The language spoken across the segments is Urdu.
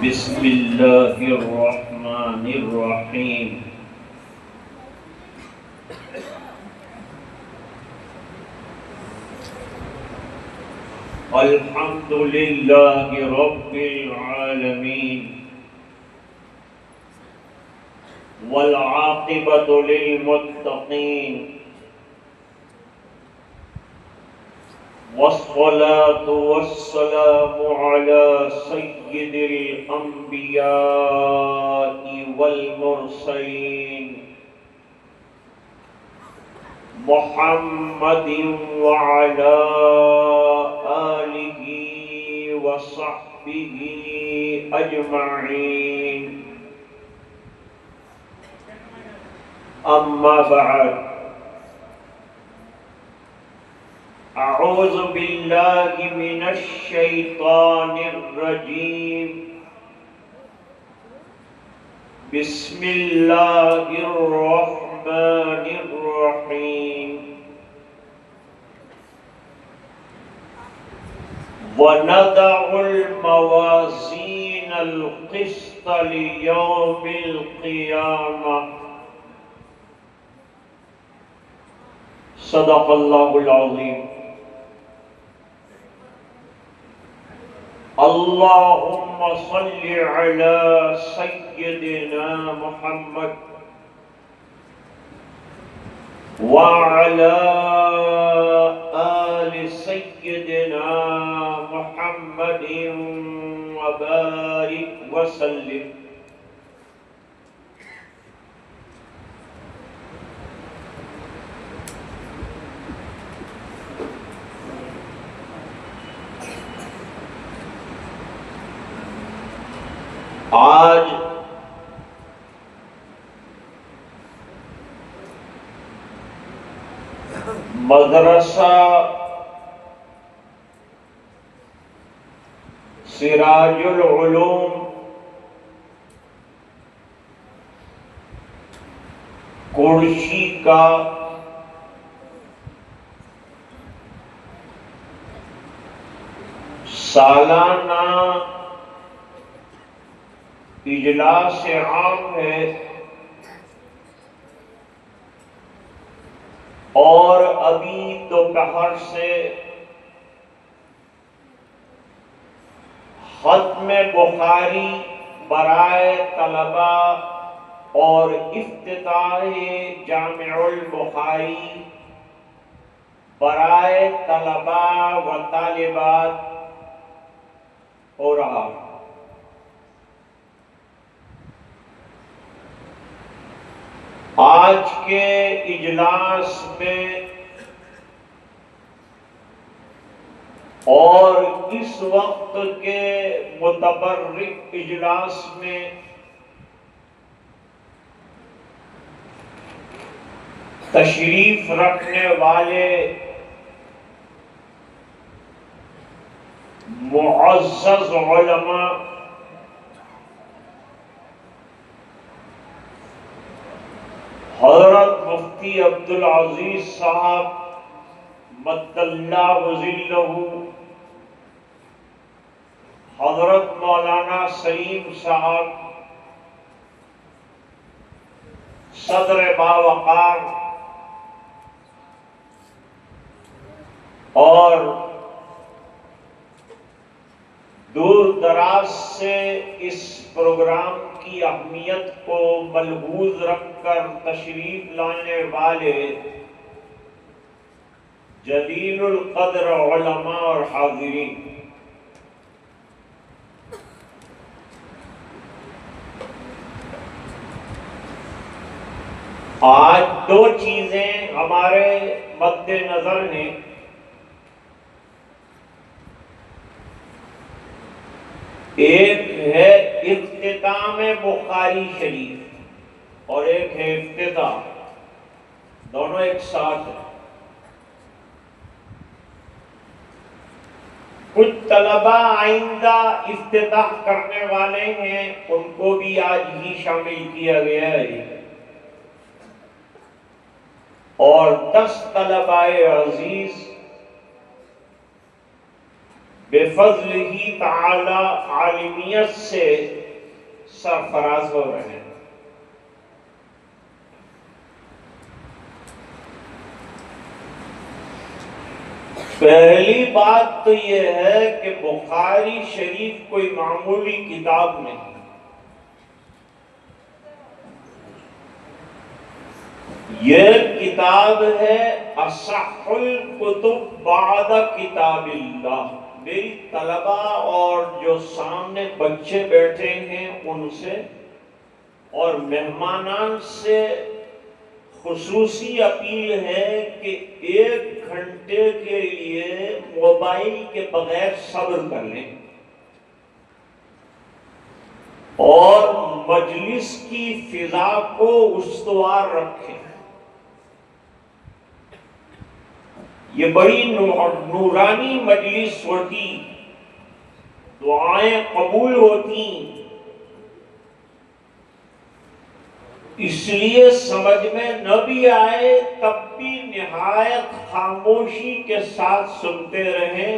بسم اللہ الرحمن الرحیم الحمد للہ رب العالمین والعاقبۃ للمتقین والصلاة والسلام على سید الانبیاء والمرسلین محمد وعلى آلہ وصحبہ اجمعین اما بعد اعوذ باللہ من الشیطان الرجیم بسم اللہ الرحمن الرحیم وَنَضَعُ الْمَوَازِينَ الْقِسْطَ لِيَوْمِ الْقِيَامَةِ صدق اللہ العظیم اللہم صل علی سیدنا محمد وعلى آل سيدنا محمد وبارك وسلم آج مدرسہ سراج العلوم کڑشی کا سالانہ اجلاس عام ہے اور ابھی دوپہر سے ختم بخاری برائے طلبہ اور افتتاح جامع البخاری برائے طلبہ و طالبات ہو رہا ہے۔ آج کے اجلاس میں اور اس وقت کے متبرک اجلاس میں تشریف رکھنے والے معزز علماء حضرت مفتی عبدالعزیز صاحب مد اللہ ظلہ، حضرت مولانا سلیم صاحب صدر باوقار، اور دور دراز سے اس پروگرام کی اہمیت کو ملحوظ رکھ کر تشریف لانے والے جلیل القدر علماء اور حاضرین، آج دو چیزیں ہمارے مد نظر ہیں۔ ایک ہے اختتام بخاری شریف اور ایک ہے افتتاح، دونوں ایک ساتھ ہیں۔ کچھ طلبہ آئندہ افتتاح کرنے والے ہیں، ان کو بھی آج ہی شامل کیا گیا ہے، اور 10 طلبہ عزیز بفضلہ تعالی عالمیت سے سرفراز ہو رہے ہیں۔ پہلی بات تو یہ ہے کہ بخاری شریف کوئی معمولی کتاب نہیں، یہ کتاب ہے اصح الکتب بعد کتاب اللہ۔ میری طلبہ اور جو سامنے بچے بیٹھے ہیں ان سے اور مہمانان سے خصوصی اپیل ہے کہ 1 گھنٹے کے لیے موبائل کے بغیر صبر کر لیں اور مجلس کی فضا کو استوار رکھیں۔ یہ بڑی نورانی مجلس ہوتی، دعائیں قبول ہوتی، اس لیے سمجھ میں نہ بھی آئے تب بھی نہایت خاموشی کے ساتھ سنتے رہیں،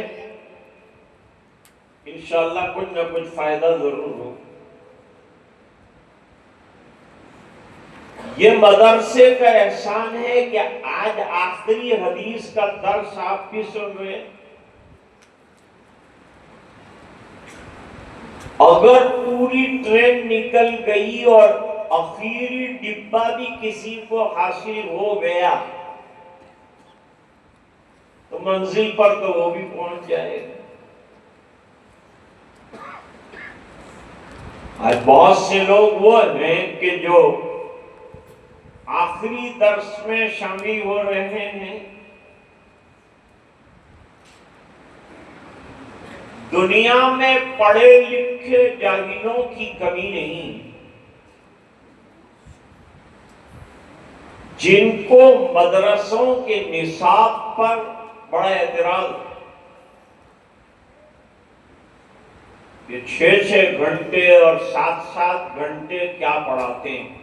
انشاءاللہ کچھ نہ کچھ فائدہ ضرور ہو۔ یہ مدرسے کا احسان ہے کہ آج آخری حدیث کا درس آپ بھی سن رہے ہیں۔ اگر پوری ٹرین نکل گئی اور آخری ڈبہ بھی کسی کو حاصل ہو گیا تو منزل پر تو وہ بھی پہنچ جائے گا۔ آج بہت سے لوگ وہ ہیں کہ جو آخری درس میں شامل ہو رہے ہیں، دنیا میں پڑھے لکھے جاہلوں کی کمی نہیں، جن کو مدرسوں کے نصاب پر بڑا اعتراض، یہ 6 گھنٹے اور 7 گھنٹے کیا پڑھاتے ہیں۔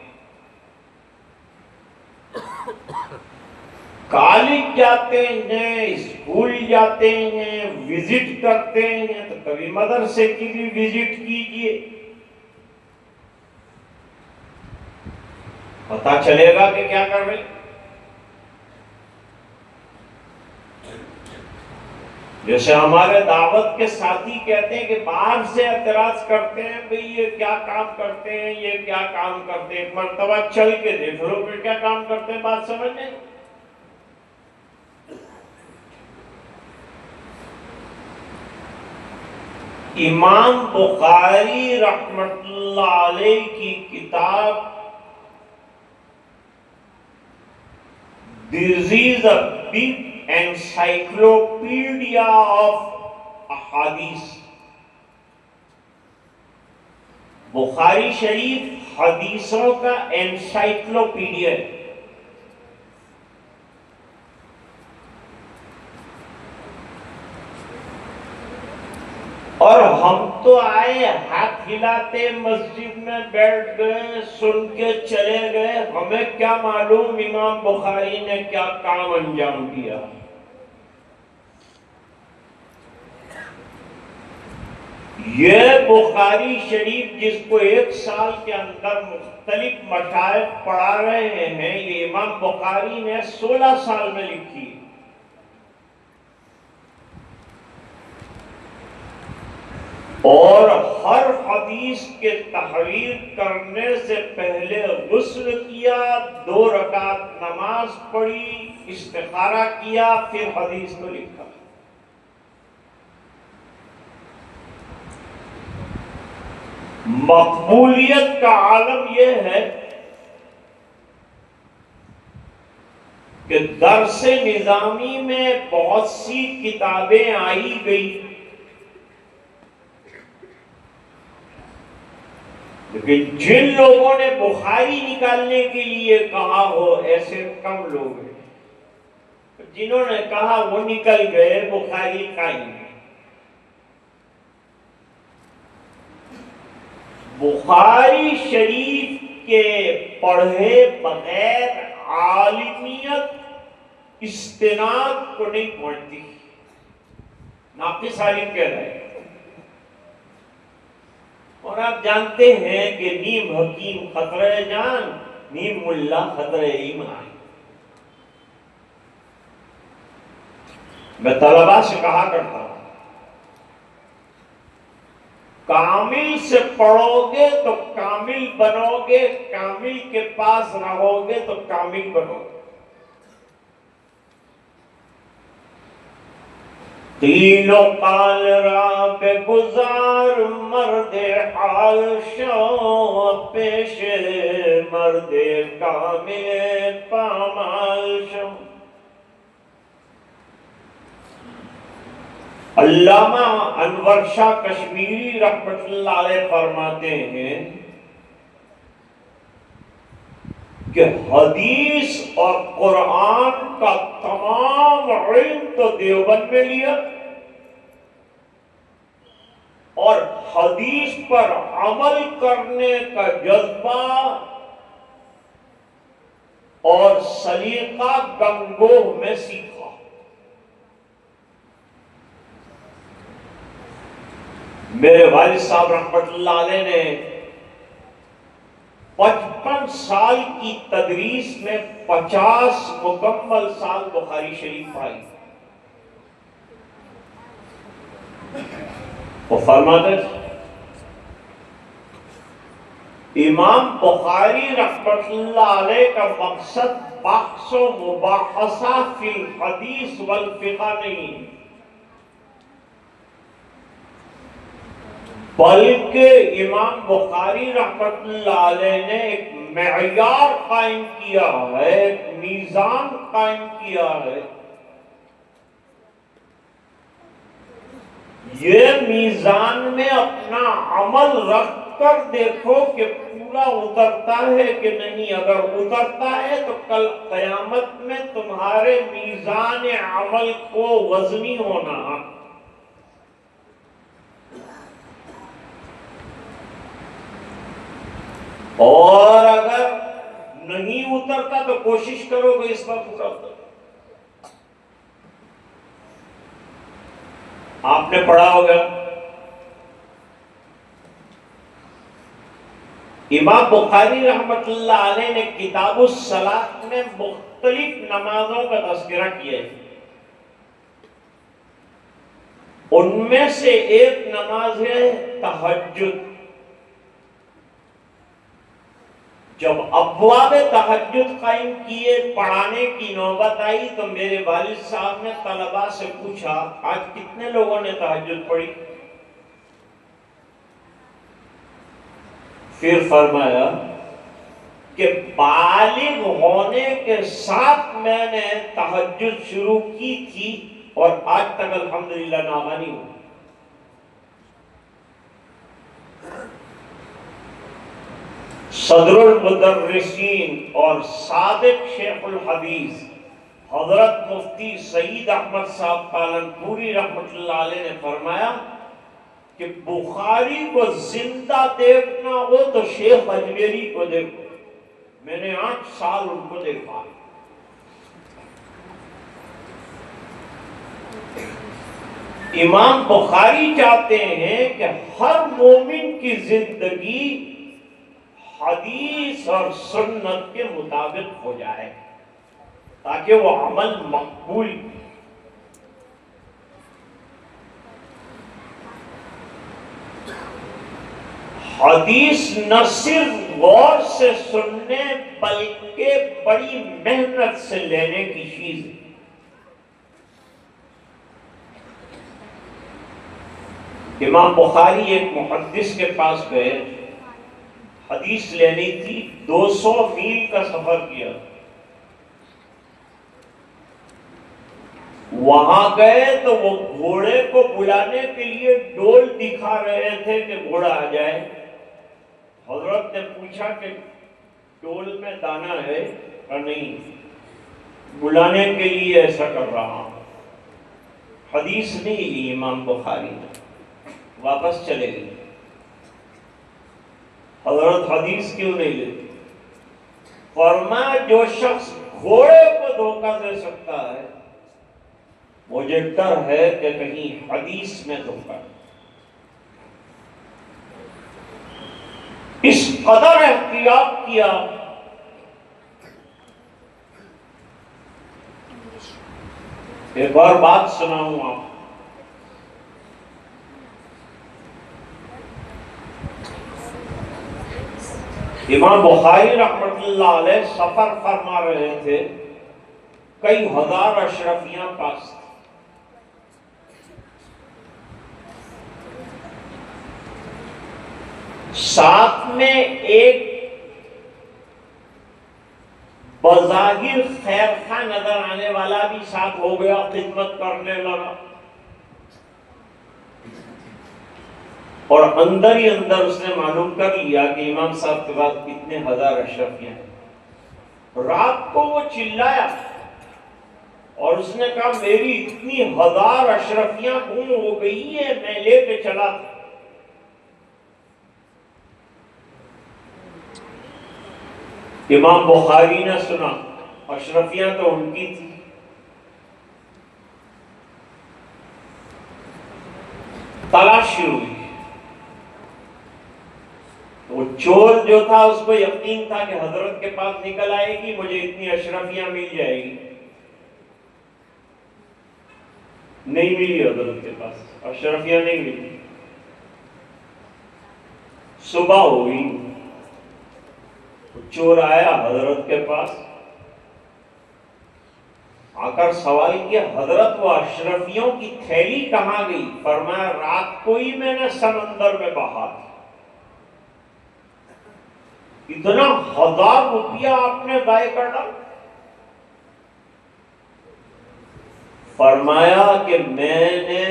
کالج جاتے ہیں، اسکول جاتے ہیں، وزٹ کرتے ہیں، تو کبھی مدرسے کی بھی وزٹ کیجئے، پتا چلے گا کہ کیا کر رہے ہیں۔ جیسے ہمارے دعوت کے ساتھی کہتے ہیں کہ باہر سے اعتراض کرتے ہیں، بھئی یہ کیا کام کرتے ہیں، یہ کیا کام کرتے ہیں، ایک مرتبہ چل کے دیکھ لو پھر کیا کام کرتے ہیں، بات سمجھیں۔ امام بخاری رحمت اللہ علیہ کی کتاب This is a big encyclopedia of ahadith۔ بخاری شریف حدیثوں کا انسائکلوپیڈیا ہے۔ اور ہم تو آئے ہاتھ ہلاتے مسجد میں بیٹھ گئے، سن کے چلے گئے، ہمیں کیا معلوم امام بخاری نے کیا کام انجام دیا۔ یہ بخاری شریف جس کو 1 سال کے اندر مختلف مشائخ پڑھا رہے ہیں، یہ امام بخاری نے 16 سال میں لکھی۔ اور ہر حدیث کے تحریر کرنے سے پہلے غسل کیا، 2 رکعت نماز پڑھی، استخارہ کیا، پھر حدیث کو لکھا۔ مقبولیت کا عالم یہ ہے کہ درس نظامی میں بہت سی کتابیں آئی گئی، لیکن جن لوگوں نے بخاری نکالنے کے لیے کہا ہو ایسے کم لوگ ہیں، جنہوں نے کہا وہ نکل گئے، بخاری قائم ہے۔ بخاری شریف کے پڑھے بغیر عالمیت استناد کو نہیں پہنچتی۔ ناقص عالم کہہ رہے ہیں. اور آپ جانتے ہیں کہ نیم حکیم خطرہ جان، نیم ملا خطرہ ایمان. میں طلباء سے کہا کرتا ہوں کامل سے پڑھو گے تو کامل بنو گے، کامل کے پاس رہو گے تو کامل بنو گے. تینوں قال را پہ گزار مرد حال شو، پیش مرد کامل پامال شو. علامہ انور شاہ کشمیری رحمۃ اللہ علیہ فرماتے ہیں کہ حدیث اور قرآن کا تمام علم تو دیوبند میں لیا، اور حدیث پر عمل کرنے کا جذبہ اور سلیقہ گنگوہ میں سیکھا. میرے والد صاحب رحمۃ اللہ علیہ نے 55 سال کی تدریس میں 50 مکمل سال بخاری شریف پڑھائی. وہ فرماتے امام بخاری رحمۃ اللہ علیہ کا مقصد بحث و مباحثہ فی الحدیث والفقہ نہیں، بلکہ امام بخاری رحمۃ اللہ علیہ نے ایک معیار قائم کیا ہے، ایک میزان قائم کیا ہے. یہ میزان میں اپنا عمل رکھ کر دیکھو کہ پورا اترتا ہے کہ نہیں. اگر اترتا ہے تو کل قیامت میں تمہارے میزان عمل کو وزنی ہونا. اور اگر نہیں اترتا تو کوشش کرو کہ اس پر پورا اتر. آپ نے پڑھا ہوگا امام بخاری رحمۃ اللہ علیہ نے کتاب الصلاۃ میں مختلف نمازوں کا تذکرہ کیا ہے. ان میں سے ایک نماز ہے تہجد. جب ابواب تہجد قائم کیے، پڑھانے کی نوبت آئی تو میرے والد صاحب نے طلباء سے پوچھا آج کتنے لوگوں نے تہجد پڑھی؟ پھر فرمایا کہ بالغ ہونے کے ساتھ میں نے تہجد شروع کی تھی اور آج تک الحمدللہ ناغانی ہوں. صدر المدرسین اور سابق شیخ الحدیث حضرت مفتی سعید احمد صاحب پالنپوری رحمۃ اللہ علیہ نے فرمایا کہ بخاری کو زندہ دیکھنا ہو تو شیخ اجمیری کو دیکھو. میں نے 8 سال ان کو دیکھا. امام بخاری چاہتے ہیں کہ ہر مومن کی زندگی حدیث اور سنت کے مطابق ہو جائے تاکہ وہ عمل مقبول. حدیث نہ صرف غور سے سننے بلکہ بڑی محنت سے لینے کی چیز ہے. امام بخاری ایک محدث کے پاس گئے، حدیث لینی تھی. 200 میل کا سفر کیا. وہاں گئے تو وہ گھوڑے کو بلانے کے لیے ڈول دکھا رہے تھے کہ گھوڑا آ جائے. حضرت نے پوچھا کہ ڈول میں دانا ہے یا نہیں؟ بلانے کے لیے ایسا کر رہا ہوں. حدیث نہیں لی امام بخاری نے، واپس چلے گئے. حضرت حدیث کیوں نہیں لیتے؟ فرمایا جو شخص گھوڑے کو دھوکہ دے سکتا ہے مجھے ڈر ہے کہ کہیں حدیث میں دھوکہ، اس قدر احتیاط کیا۔ ایک اور بات سناؤں آپ، امام بخاری رحمۃ اللہ علیہ سفر فرما رہے تھے، کئی ہزار اشرفیاں پاس تھیں، ساتھ میں ایک بظاہر خیر خواہ نظر آنے والا بھی ساتھ ہو گیا، خدمت کرنے لگا، اور اندر ہی اندر اس نے معلوم کر لیا کہ امام صاحب کے پاس کتنے ہزار اشرفیاں ہیں۔ رات کو وہ چلایا اور اس نے کہا میری اتنی ہزار اشرفیاں گم ہو گئی ہیں، میں لے کے چلا تھا۔ امام بخاری نے سنا، اشرفیاں تو ان کی تھی، تلاشی ہوئی۔ وہ چور جو تھا اس کو یقین تھا کہ حضرت کے پاس نکل آئے گی، مجھے اتنی اشرفیاں مل جائے گی، نہیں ملی حضرت کے پاس، اشرفیاں نہیں ملی۔ صبح ہوئی، چور آیا حضرت کے پاس، آ کر سوال کیا حضرت وہ اشرفیوں کی تھیلی کہاں گئی؟ فرمایا رات کو ہی میں نے سمندر میں بہا دی۔ اتنا 1000 روپیہ آپ نے ضائع کر ڈالا؟ فرمایا کہ میں نے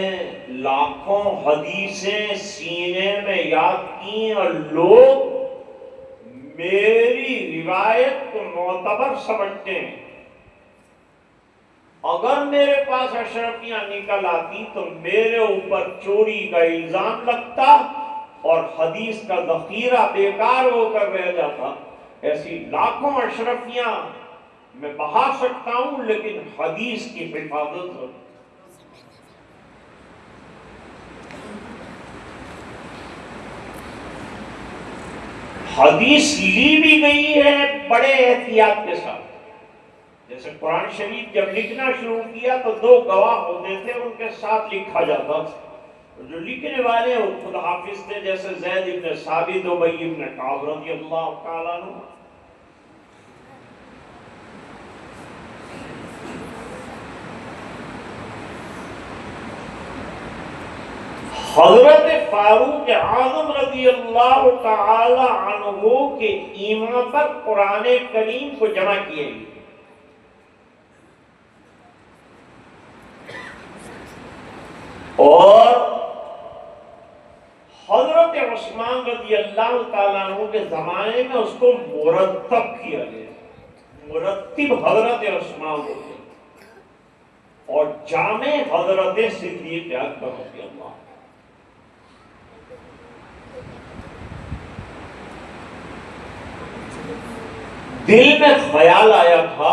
لاکھوں حدیثیں سینے میں یاد کی اور لوگ میری روایت کو معتبر سمجھتے ہیں، اگر میرے پاس اشرفیاں نکل آتی تو میرے اوپر چوری کا الزام لگتا اور حدیث کا ذخیرہ بیکار ہو کر رہ جاتا۔ ایسی لاکھوں اشرفیاں میں بہا سکتا ہوں لیکن حدیث کی حفاظت ہو۔ حدیث لی بھی گئی ہے بڑے احتیاط کے ساتھ، جیسے قرآن شریف جب لکھنا شروع کیا تو 2 گواہ ہوتے تھے، ان کے ساتھ لکھا جاتا تھا، جو لکھنے والے خود حافظ تھے، جیسے زید ابن ثابت، ابی ابن کعب رضی اللہ تعالیٰ عنہ۔ حضرت فاروق اعظم رضی اللہ تعالی عنہ کے ایما پر قرآن کریم کو جمع کیے گئے، اور حضرت عثمان رضی اللہ تعالیٰ عنہ کے زمانے میں اس کو مرتب کیا گیا، مرتب حضرت عثمان ہوتے، اور جامع حضرت صدیق اکبر رضی اللہ۔ دل میں خیال آیا تھا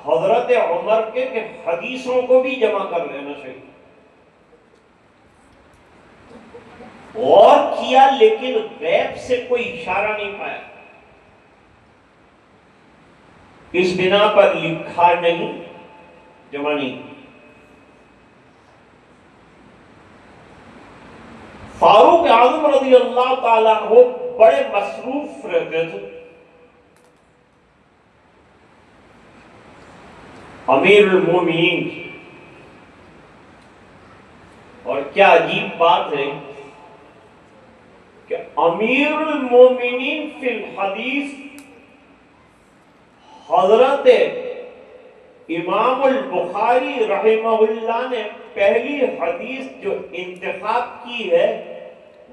حضرت عمر کے کہ حدیثوں کو بھی جمع کر لینا چاہیے، اور کیا لیکن غیب سے کوئی اشارہ نہیں پایا، اس بنا پر لکھا نہیں، جمع نہیں۔ فاروق اعظم رضی اللہ تعالیٰ عنہ بڑے مصروف رہتے تھے، امیر المومنین، اور کیا عجیب بات ہے کہ امیر المومنین فی الحدیث حضرت امام البخاری رحمہ اللہ نے پہلی حدیث جو انتخاب کی ہے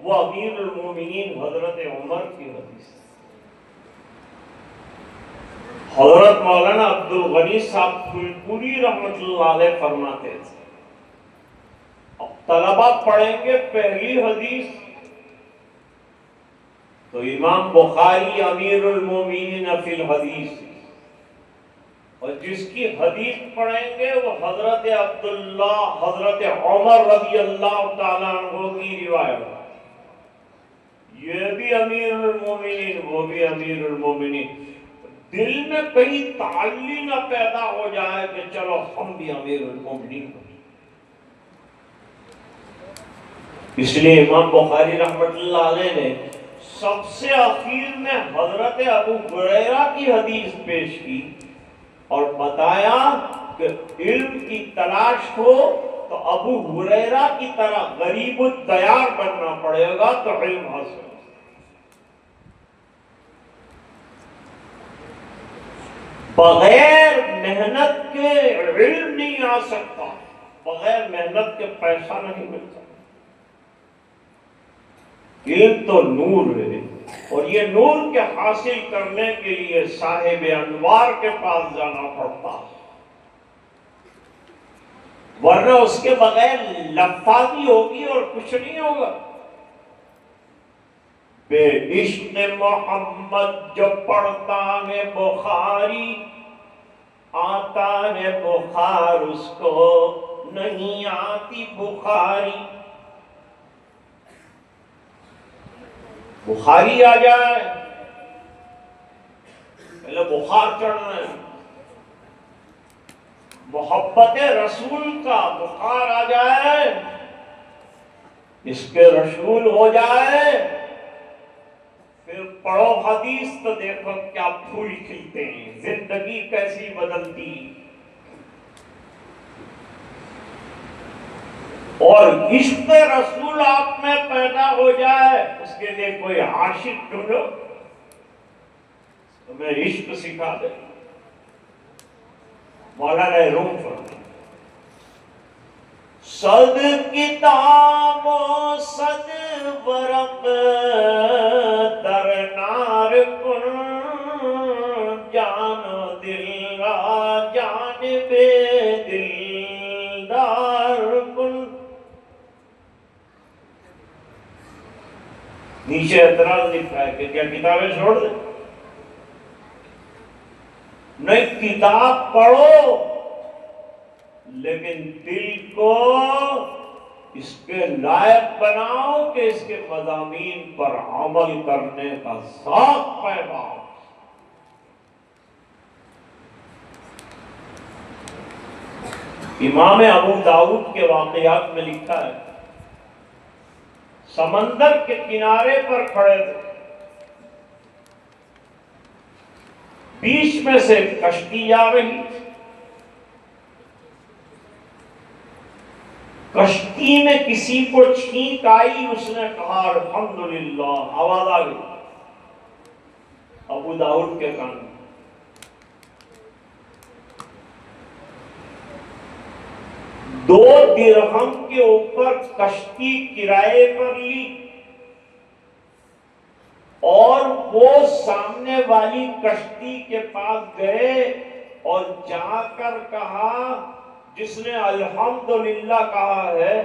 وہ امیر المومنین حضرت عمر کی حدیث ہے۔ حضرت مولانا عبد الغنی صاحب پھولپوری رحمۃ اللہ علیہ فرماتے تھے اب طلبہ پڑھیں گے پہلی حدیث تو امام بخاری امیر المومنین فی الحدیث، اور جس کی حدیث پڑھیں گے وہ حضرت عبداللہ حضرت عمر رضی اللہ تعالیٰ عنہ کی روایت، یہ بھی امیر المومنین وہ بھی امیر المومنین، دل میں کہیں تعلی نہ پیدا ہو جائے کہ چلو ہم بھی امیر المومنین ہو۔ اس لیے امام بخاری رحمۃ اللہ علیہ نے سب سے اخیر میں حضرت ابو ہریرہ کی حدیث پیش کی اور بتایا کہ علم کی تلاش ہو تو ابو ہریرہ کی طرح غریب الدیار بننا پڑے گا تو علم حاصل۔ بغیر محنت کے علم نہیں آ سکتا، بغیر محنت کے پیسہ نہیں ملتا۔ علم تو نور ہے اور یہ نور کے حاصل کرنے کے لیے صاحب انوار کے پاس جانا پڑتا، ورنہ اس کے بغیر لفظی ہوگی اور کچھ نہیں ہوگا۔ بے عشق محمد جو پڑھتا ہے بخاری، آتا ہے بخار اس کو نہیں آتی بخاری۔ بخاری آ جائے، پہلے بخار چڑھنا ہے، محبت رسول کا بخار آ جائے، اس کے رسول ہو جائے، پھر پڑھو حدیث تو دیکھو کیا پھول کھلتے ہیں، زندگی کیسی بدلتی۔ اور عشق رسول آپ میں پیدا ہو جائے، اس کے لیے کوئی عاشق ڈھونڈو، تمہیں عشق سکھا دے۔ مولانا روم فرماتے صد کتاب و صد ورق در نار کن، جان و دل را جانب دلدار کن۔ نیچے اعتراض لکھا ہے کہ کیا کتابیں چھوڑ دیں؟ نہیں، کتاب پڑھو لیکن دل کو اس کے لائق بناؤ کہ اس کے مضامین پر عمل کرنے کا ذوق پیدا ہو۔ امام ابو داؤد کے واقعات میں لکھا ہے، سمندر کے کنارے پر کھڑے تھے، بیچ میں سے کشتی جا رہی، کشتی میں کسی کو چھینک آئی، اس نے کہا الحمدللہ، آواز آ گئی ابو داؤد کے کان میں۔ دو درہم کے اوپر کشتی کرائے پر لی اور وہ سامنے والی کشتی کے پاس گئے اور جا کر کہا، جس نے الحمدللہ کہا ہے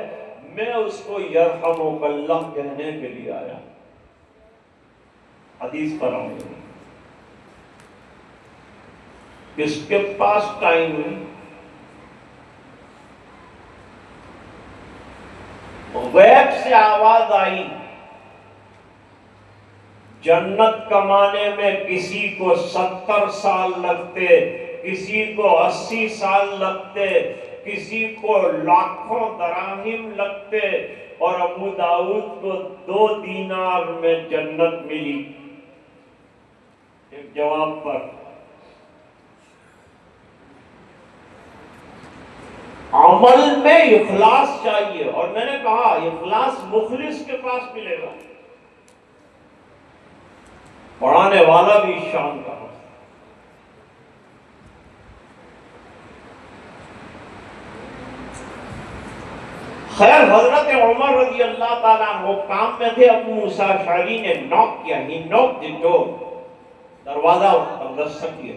میں اس کو یرحمک اللہ کہنے کے لیے آیا۔ حدیث پر آؤں گی، کس کے پاس ٹائم ہے؟ غیب سے آواز آئی، جنت کمانے میں کسی کو 70 سال لگتے، کسی کو 80 سال لگتے، کسی کو لاکھوں دراہم لگتے، اور ابو داؤد کو 2 دینار میں جنت ملی۔ ایک جواب پر عمل میں اخلاص چاہیے، اور میں نے کہا اخلاص مخلص کے پاس ملے گا، پڑھانے والا بھی شان کا۔ خیر، حضرت عمر رضی اللہ تعالیٰ عنہ کام میں تھے، ابو موسیٰ اشعری نے نوک کیا، ہی نوک دی ڈور، دروازہ دستک کیا۔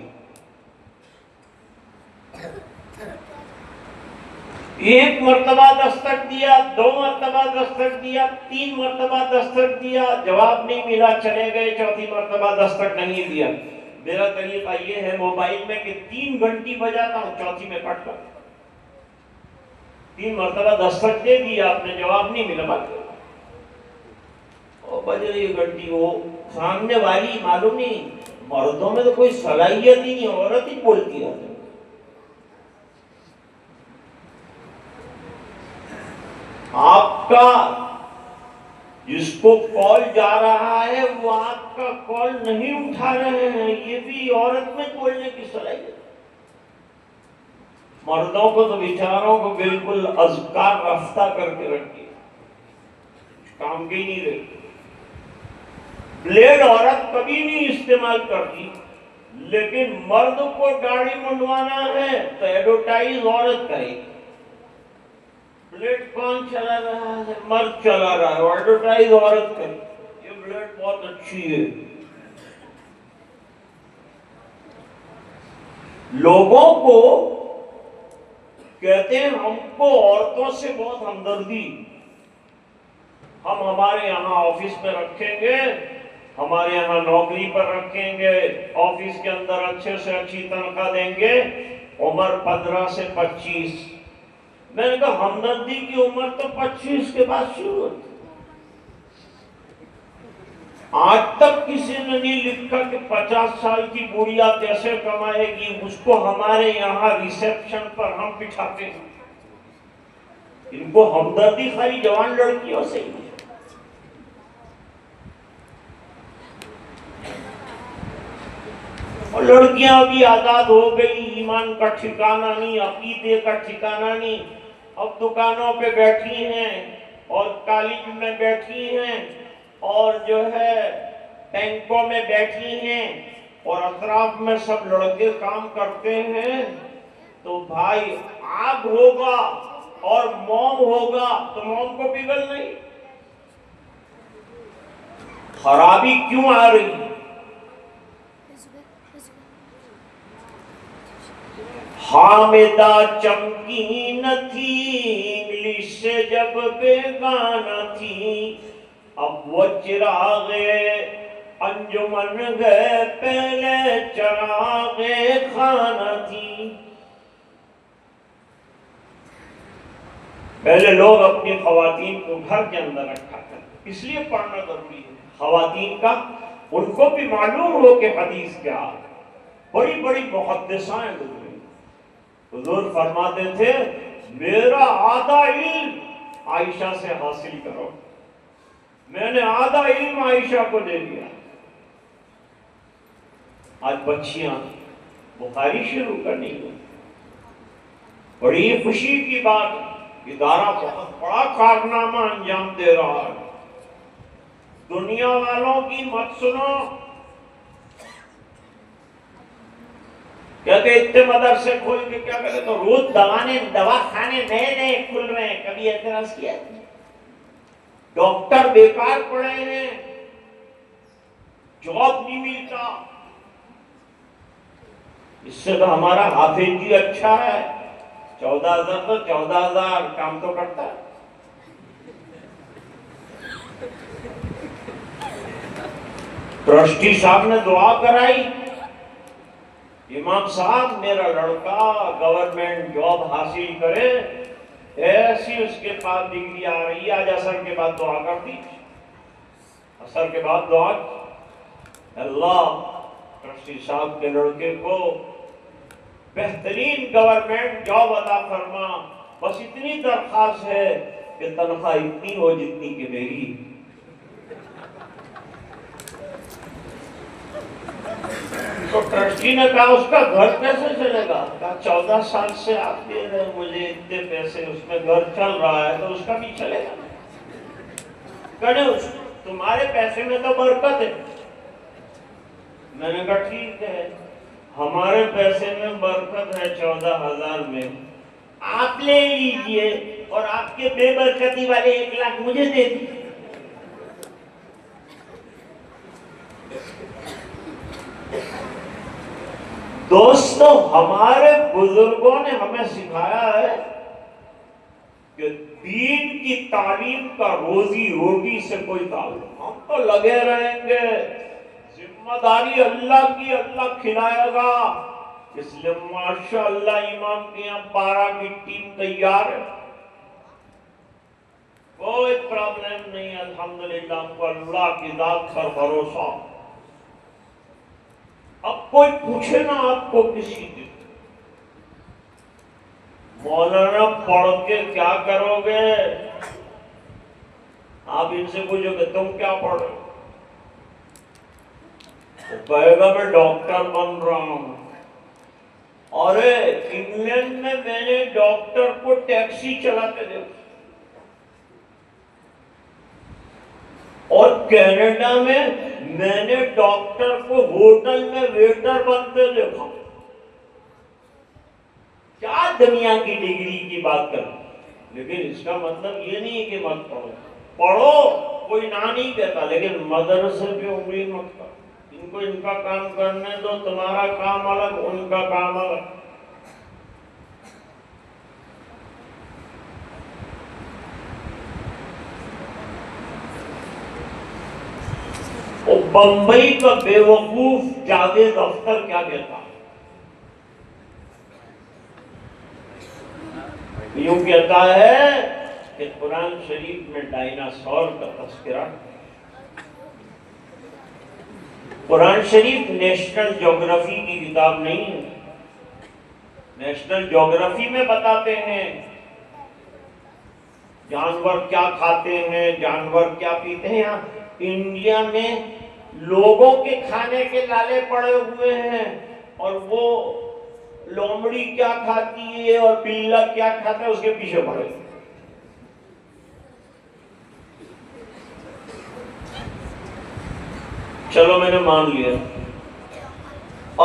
ایک مرتبہ دستک دیا، 2 مرتبہ دستک دیا، 3 مرتبہ دستک دیا، جواب نہیں ملا، چلے گئے، 4تھی مرتبہ دستک نہیں دیا۔ میرا طریقہ یہ ہے موبائل میں کہ 3 گھنٹی بجاتا ہوں، چوتھی میں کٹ کر 3 مرتبہ دستک دے دی، آپ نے جواب نہیں ملا، بات اور بج رہی گھنٹی، وہ سامنے والی معلوم نہیں، مردوں میں تو کوئی صلاحیت ہی نہیں، عورت ہی بولتی ہے۔ آپ کا جس کو کال جا رہا ہے وہ آپ کا کال نہیں اٹھا رہے ہیں، یہ بھی عورت میں بولنے کی صلاحیت۔ مردوں کو تو بیچاروں کو بالکل اذکار رفتہ کر کے رکھیے، کام کے ہی نہیں رہتی۔ بلیڈ عورت کبھی نہیں استعمال کرتی، لیکن مرد کو داڑھی منڈوانا ہے تو ایڈورٹائز عورت کرے گی۔ بلیڈ کون چلا رہا ہے؟ مرد چلا رہا ہے، ایڈورٹائز عورت کرے، یہ بلیڈ بہت اچھی ہے۔ لوگوں کو کہتے ہیں ہم کو عورتوں سے بہت ہمدردی، ہم ہمارے یہاں آفس میں رکھیں گے، ہمارے یہاں نوکری پر رکھیں گے، آفس کے اندر اچھے سے اچھی تنخواہ دیں گے، عمر 15 سے 25۔ میں نے کہا ہمدردی کی عمر تو 25 کے بعد شروع ہوتی۔ آج تک کسی نے نہیں لکھا کہ 50 سال کی بوڑھیا کیسے کمائے گی، اس کو ہمارے یہاں ریسیپشن پر ہم بٹھاتے ہیں۔ ان کو ہمدردی خالی جوان لڑکیوں سے ہی ہے۔ اور لڑکیاں بھی آزاد ہو گئی، ایمان کا ٹھکانہ نہیں، عقیدے کا ٹھکانہ نہیں، اب دکانوں پہ بیٹھی ہیں اور کالج میں بیٹھی ہیں اور جو ہے بینکوں میں بیٹھی ہیں اور اطراف میں سب لڑکے کام کرتے ہیں، تو بھائی آگ ہوگا اور موم ہوگا تو موم کو پگھل نہیں، خرابی کیوں آ رہی ہے؟ حامدہ چمکی نہ تھی، انگلش سے جب بیگانہ تھی، اب وہ چراغ انجمن گئے، پہلے چراغ خانہ تھی۔ پہلے لوگ اپنی خواتین کو گھر کے اندر رکھا کرتے، اس لیے پڑھنا ضروری ہے خواتین کا، ان کو بھی معلوم ہو کہ حدیث کیا ہے۔ بڑی بڑی محدثائیں گزری، حضور فرماتے تھے میرا آدھا علم عائشہ سے حاصل کرو، میں نے آدھا علم عائشہ کو دے دیا۔ آج بچیاں بخاری شروع کرنی ہے، بڑی خوشی کی بات، ادارہ بہت بڑا کارنامہ انجام دے رہا ہے۔ دنیا والوں کی مت سنو، کہتے اتنے مدرسے کھول کے کیا کرتے، تو روز دواخانے نئے نئے کھل رہے ہیں، کبھی اعتراض کیا؟ ڈاکٹر بیکار پڑے ہیں، جاب نہیں ملتا، اس سے تو ہمارا حافظ جی اچھا ہے، 14,000 تو 14,000 کام تو کرتا ہے۔ ٹرسٹی صاحب نے دعا کرائی، امام صاحب میرا لڑکا گورنمنٹ جاب حاصل کرے، ایسی اس کے پاس ڈگری آ رہی ہے، آج عصر کے بعد دعا کر دی، عصر کے بعد دعا، اللہ ٹرسٹی صاحب کے لڑکے کو بہترین گورنمنٹ جاب عطا فرما، بس اتنی درخواست ہے کہ تنخواہ اتنی ہو جتنی کہ میری۔ تو ٹرسٹی نے کہا اس کا گھر کیسے چلے گا؟ کہا 14 سال سے آپ دے رہے ہیں مجھے اتنے پیسے، اس میں گھر چل رہا ہے تو اس کا بھی چلے گا۔ کہنے تمہارے پیسے میں تو برکت ہے۔ میں نے کہا ٹھیک ہے، ہمارے پیسے میں برکت ہے 14,000 میں، آپ لے لیجئے اور آپ کے بے برکتی والے 1 لاکھ مجھے دے دیجئے۔ دوستو ہمارے بزرگوں نے ہمیں سکھایا ہے کہ دین کی تعلیم کا روزی روٹی سے کوئی تعلق، ہم تو لگے رہیں گے ذمہ داری اللہ کی، اللہ کھلائے گا، اس لیے ماشاء اللہ امام کے یہاں 12 کی ٹیم تیار ہے، کوئی پرابلم نہیں، الحمدللہ ہم کو اللہ کی ذات پر بھروسہ۔ اب کوئی پوچھے نا آپ کو کسی کی مولانا پڑھ کے کیا کرو گے، آپ ان سے پوچھو کہ تم کیا پڑھو، وہ کہے گا میں ڈاکٹر بن رہا ہوں۔ اور انگلینڈ میں نے ڈاکٹر کو ٹیکسی چلاتے دیکھا، اور کینیڈا میں نے ڈاکٹر کو ہوٹل میں ویٹر بنتے دیکھا۔ کیا دنیا کی ڈگری کی بات کر، لیکن اس کا مطلب یہ نہیں ہے کہ مت پڑھو، پڑھو کوئی نہ نہیں کہتا، لیکن مدرسے پہ انگلی مت کرو، ان کو ان کا کام کرنے دو، تمہارا کام الگ ان کا کام الگ۔ بمبئی کا بے وقوف جاوید اختر کیا کہتا، یوں کہتا ہے کہ قرآن شریف میں ڈائناسور کا تذکرہ، قرآن شریف نیشنل جغرافی کی کتاب نہیں ہے، نیشنل جغرافی میں بتاتے ہیں جانور کیا کھاتے ہیں، جانور کیا پیتے ہیں۔ یہاں انڈیا میں لوگوں کے کھانے کے لالے پڑے ہوئے ہیں، اور وہ لومڑی کیا کھاتی ہے اور بلا کیا کھاتا ہے اس کے پیچھے پڑے۔ چلو میں نے مان لیا،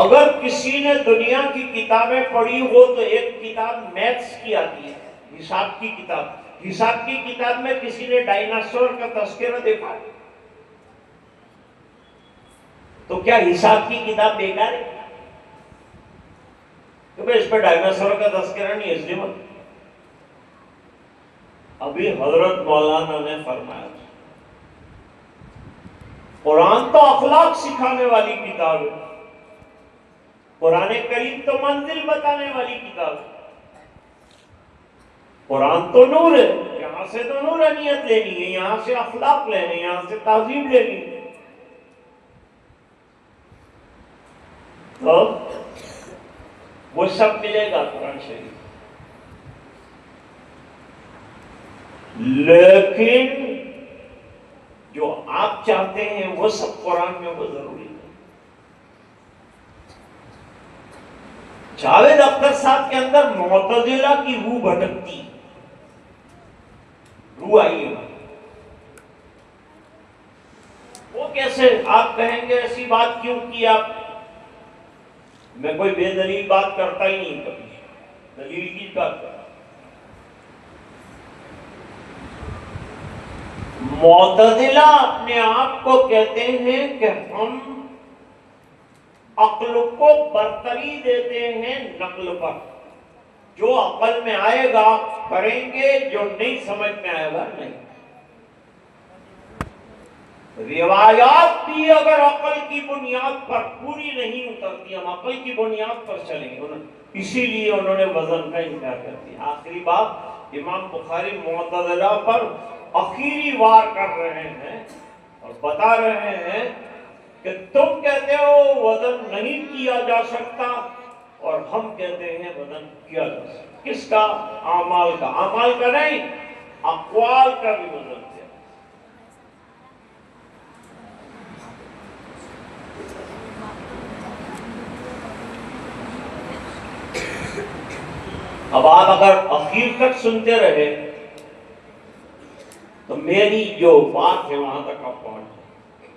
اگر کسی نے دنیا کی کتابیں پڑھی ہو تو ایک کتاب میتھس کی آتی ہے، حساب کی کتاب، حساب کی کتاب میں کسی نے ڈائناسور کا تذکرہ دیکھا ہے؟ تو کیا حساب کی کتاب بیکار ہے؟ کیونکہ اس پہ ڈائناسور کا تذکرہ نہیں ہے، اس لیے مت۔ ابھی حضرت مولانا نے فرمایا قرآن تو اخلاق سکھانے والی کتاب ہے، قرآن کریم تو منزل بتانے والی کتاب ہے، قرآن تو نور ہے، یہاں سے تو نورانیت لینی ہے، یہاں سے اخلاق لینے، یہاں سے تہذیب لینی ہے۔ تو وہ سب ملے گا قرآن شریف، لیکن جو آپ چاہتے ہیں وہ سب قرآن میں وہ ضروری ہے۔ جاوید اختر صاحب کے اندر معتزلہ کی روح بھٹکتی، روح آئی ہے، وہ کیسے؟ آپ کہیں گے ایسی بات کیوں کی آپ؟ میں کوئی بے دلیل بات کرتا ہی نہیں، کبھی دلیل کی بات کرتا۔ معتزلہ اپنے آپ کو کہتے ہیں کہ ہم عقل کو برتری دیتے ہیں نقل پر، جو عقل میں آئے گا کریں گے، جو نہیں سمجھ میں آئے گا نہیں۔ روایات بھی اگر عقل کی بنیاد پر پوری نہیں اترتی، ہم عقل کی بنیاد پر چلیں گے، اسی لیے انہوں نے وزن کا انکار کر دیا۔ آخری بات، امام بخاری معتزلہ پر آخری وار کر رہے ہیں اور بتا رہے ہیں کہ تم کہتے ہو وزن نہیں کیا جا سکتا، اور ہم کہتے ہیں وزن کیا جا سکتا۔ کس کا؟ اعمال کا، اعمال کا نہیں، اقوال کا بھی وزن کیا۔ اب آپ اگر اخیر تک سنتے رہے تو میری جو بات ہے وہاں تک آپ پہنچ جائیں۔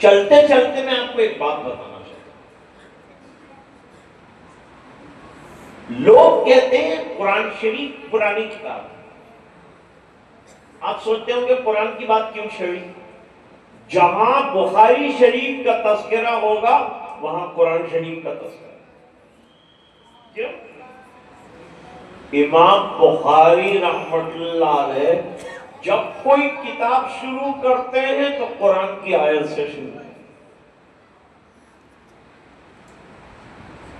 چلتے چلتے میں آپ کو ایک بات بتانا چاہتا ہوں، لوگ کہتے ہیں قرآن شریف پرانی کتاب ہے۔ آپ سوچتے ہوں کہ قرآن کی بات کیوں چھیڑی؟ جہاں بخاری شریف کا تذکرہ ہوگا وہاں قرآن شریف کا تذکرہ۔ کیوں؟ امام بخاری رحمت اللہ علیہ جب کوئی کتاب شروع کرتے ہیں تو قرآن کی آیت سے شروع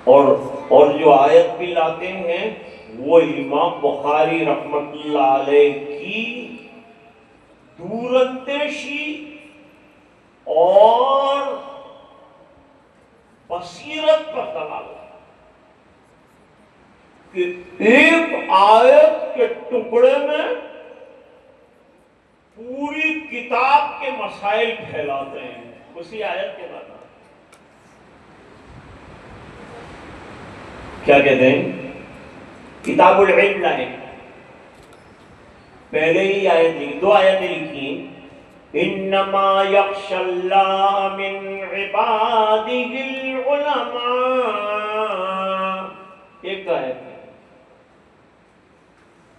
اور جو آیت بھی لاتے ہیں وہ امام بخاری رحمت اللہ علیہ کی دوراندیشی اور بصیرت پر دلالت کہ ایک آیت کے ٹکڑے میں پوری کتاب کے مسائل پھیلاتے ہیں اسی آیت کے بعد کیا کہتے ہیں کتاب العلم لائے پہلے ہی آیت لکھی دو آیتیں لکھی انما یخشی اللہ من عبادہ العلماء ایک آیت ہے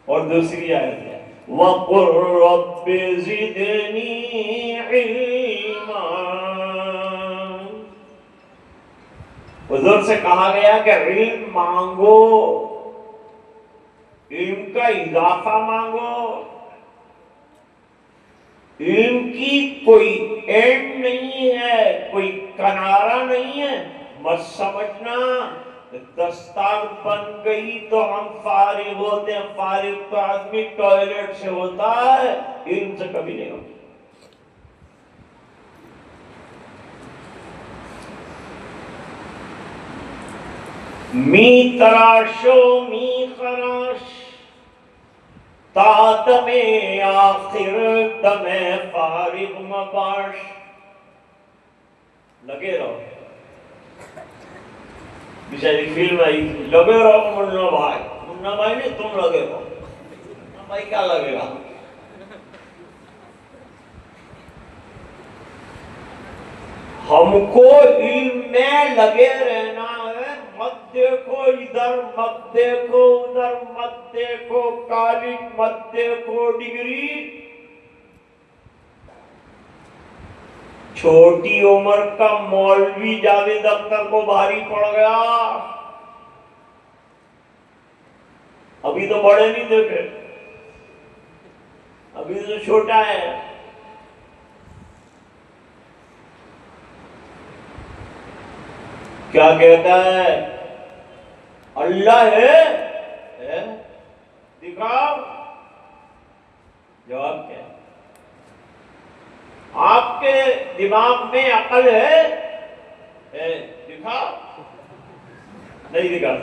اور دوسری آیت ہے وَقُلْ رَبِّ زِدْنِي عِلْمًا حضور سے کہا گیا کہ علم مانگو علم کا اضافہ مانگو علم کی کوئی اینڈ نہیں ہے کوئی کنارہ نہیں ہے مت سمجھنا دستار بن گئی تو ہم فارغ ہوتے ہیں فارغ تو آدمی ٹوائلٹ سے ہوتا ہے علم سے کبھی نہیں ہوتا می تراشو می خراش تا دم آخر دم فارغ مباش لگے رہو بیچاری فلم آئی لگے رہو منا بھائی نہیں تم لگے رہو منا بھائی کیا لگے گا ہم کو علم میں لگے رہنا ہے مت دیکھو ادھر مت دیکھو ادھر مت دیکھو کالج مت دیکھو ڈگری چھوٹی عمر کا مولوی جاوید اختر کو بھاری پڑ گیا ابھی تو بڑے نہیں دیکھے ابھی تو چھوٹا ہے کیا کہتا ہے اللہ ہے دکھاؤ جواب کیا آپ کے دماغ میں عقل ہے دکھاؤ نہیں دکھا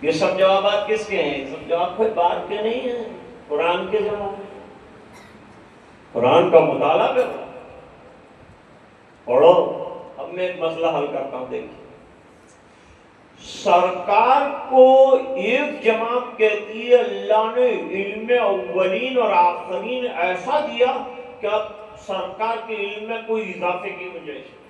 یہ سب جوابات کس کے ہیں سب جواب کوئی بات کے نہیں ہیں قرآن کے جواب قرآن کا مطالعہ کرو پڑھو اب میں ایک مسئلہ حل کرتا ہوں دیکھیے سرکار کو ایک جماعت کہتی ہے اللہ نے علم اولین اور آخرین ایسا دیا کہ اب سرکار کے علم میں کوئی اضافے کی گنجائش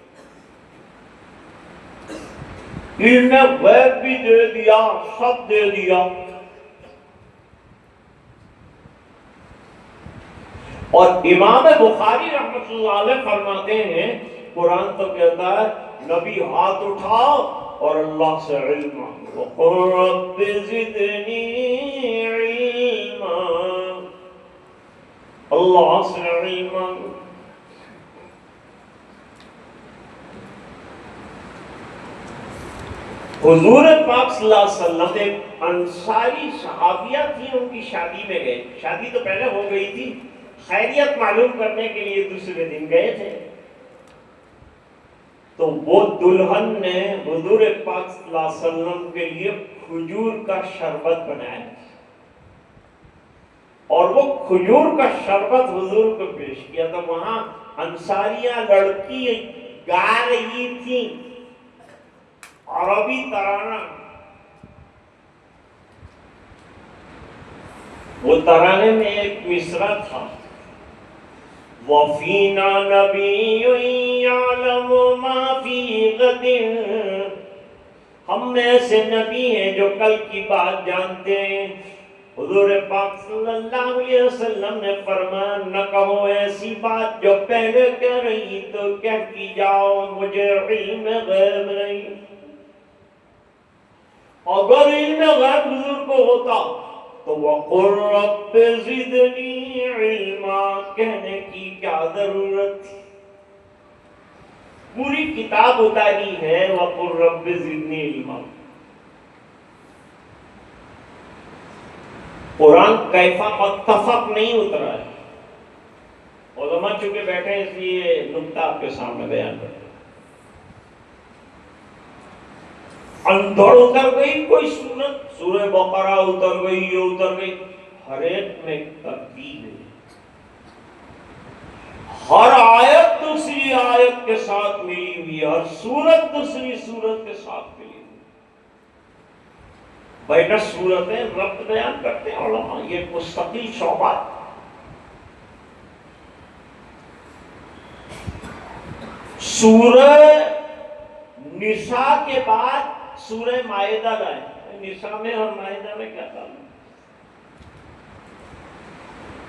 علم غیب بھی دے دیا سب دے دیا اور امام بخاری رحمۃ اللہ علیہ فرماتے ہیں قرآن تو کہتا ہے نبی ہاتھ اٹھاؤ اور اللہ سے علم مانگو وَقُلْ رَبِّ زِدْنِي عِلْمًا اللہ سے علم مانگو حضور پاک صلی اللہ علیہ وسلم ایک انصاری صحابیہ تھی ان کی شادی میں گئے شادی تو پہلے ہو گئی تھی خیریت معلوم کرنے کے لیے دوسرے دن گئے تھے تو وہ دلہن نے حضور پاک صلی اللہ علیہ وسلم کے لیے کھجور کا شربت بنایا اور وہ کھجور کا شربت حضور کو پیش کیا تو وہاں انصاریہ لڑکی گا رہی تھی عربی ترانہ وہ ترانے میں ایک مصرع تھا وَفِينَا نَبِيٌّ يَعْلَمُ مَا فِي غَدٍ ہم میں ایسے نبی ہیں جو کل کی بات جانتے ہیں حضور پاک صلی اللہ علیہ وسلم نے فرمایا نہ کہو ایسی بات جو پہلے کہہ رہی تو کہتی جاؤ مجھے علم غیب نہیں اگر علم غیب حضور کو ہوتا تو وَقُلْ رَبِّ زِدْنِي عِلْمًا کہنے کی کیا ضرورت تھی؟ پوری کتاب اتاری ہے وَقُلْ رَبِّ زِدْنِي عِلْمًا. قرآن کیفا متفق نہیں اترا ہے. علماء چونکہ بیٹھے اس لیے نکتہ آپ کے سامنے بیان کرتے. اندھڑ اتر گئی کوئی سورت، سورہ بقرہ اتر گئی، یہ اتر گئی، ہر ایک میں ترتیب ہے. ہر آیت دوسری آیت کے ساتھ ملی ہوئی ہے، ہر سورت دوسری سورت کے ساتھ ملی ہوئی. بیٹا سورتیں ربط بیان کرتے ہیں علماء، یہ مستقل شعبہ. سورہ نساء کے بعد سورہ مائدہ لائے. نساء میں اور مائدہ میں کیا تعلق؟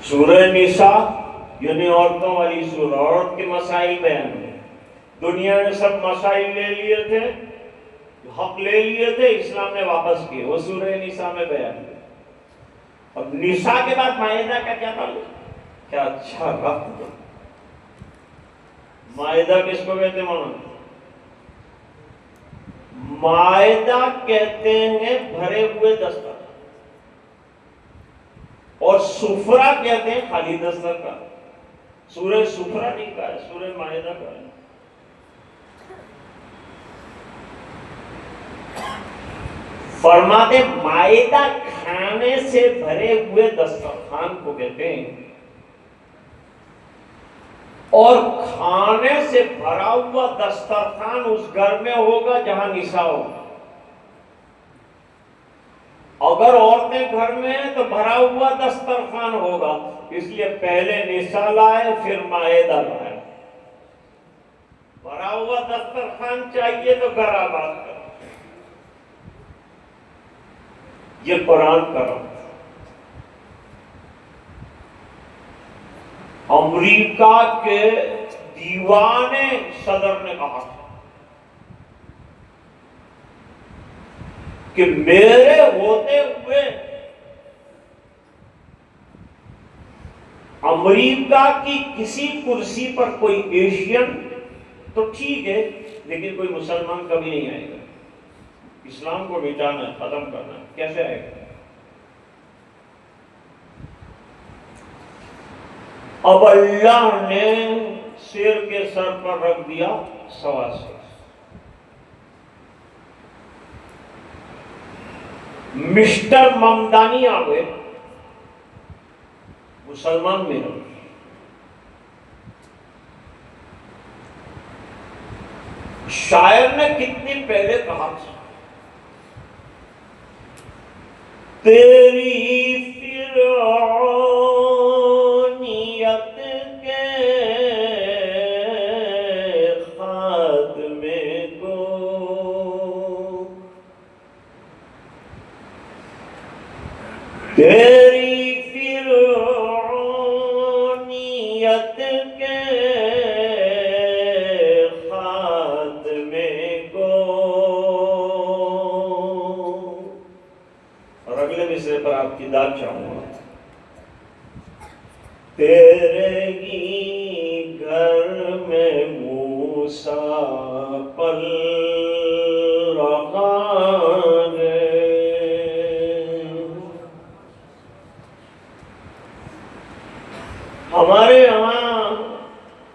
سورہ نساء یعنی عورتوں والی سورہ، عورت کے مسائل بیان ہیں. دنیا نے سب مسائل لے لیے تھے، حق لے لیے تھے، اسلام نے واپس کیے، وہ سورہ نساء میں بیان ہے. اور نساء کے بعد مائدہ کا کیا تعلق؟ کیا اچھا ربط ہے. مائدہ کس کو کہتے ہیں مولانا؟ مائدہ کہتے ہیں بھرے ہوئے دسترخوان، اور سفرہ کہتے ہیں خالی دسترخوان. سورہ سفرہ نہیں کہا ہے، سورہ مائدہ کہا ہے. فرماتے مائدہ کھانے سے بھرے ہوئے دسترخوان کو کہتے ہیں، اور کھانے سے بھرا ہوا دسترخوان اس گھر میں ہوگا جہاں نساء ہوگا. اگر عورتیں گھر میں ہیں تو بھرا ہوا دسترخوان ہوگا، اس لیے پہلے نساء لائے پھر مائدہ لائے. بھرا ہوا دسترخوان چاہیے تو گھر آباد کرو. یہ قرآن کا ربط. امریکہ کے دیوانے صدر نے کہا کہ میرے ہوتے ہوئے امریکہ کی کسی کرسی پر کوئی ایشین تو ٹھیک ہے، لیکن کوئی مسلمان کبھی نہیں آئے گا. اسلام کو مٹانا، ختم کرنا، کیسے آئے گا؟ اب اللہ نے شیر کے سر پر رکھ دیا 125. مسٹر ممدانی آ گئے، مسلمان میں ہو. شاعر نے کتنی پہلے کہا تھا، تیری فرعونیت کے خاتمے کو تیری فرعونیت کے خاتمے کو. اور اگلے مصرے پر آپ کی داد چاہوں گا، تیرے ہی گھر میں موسیٰ پل رہا ہے. ہمارے یہاں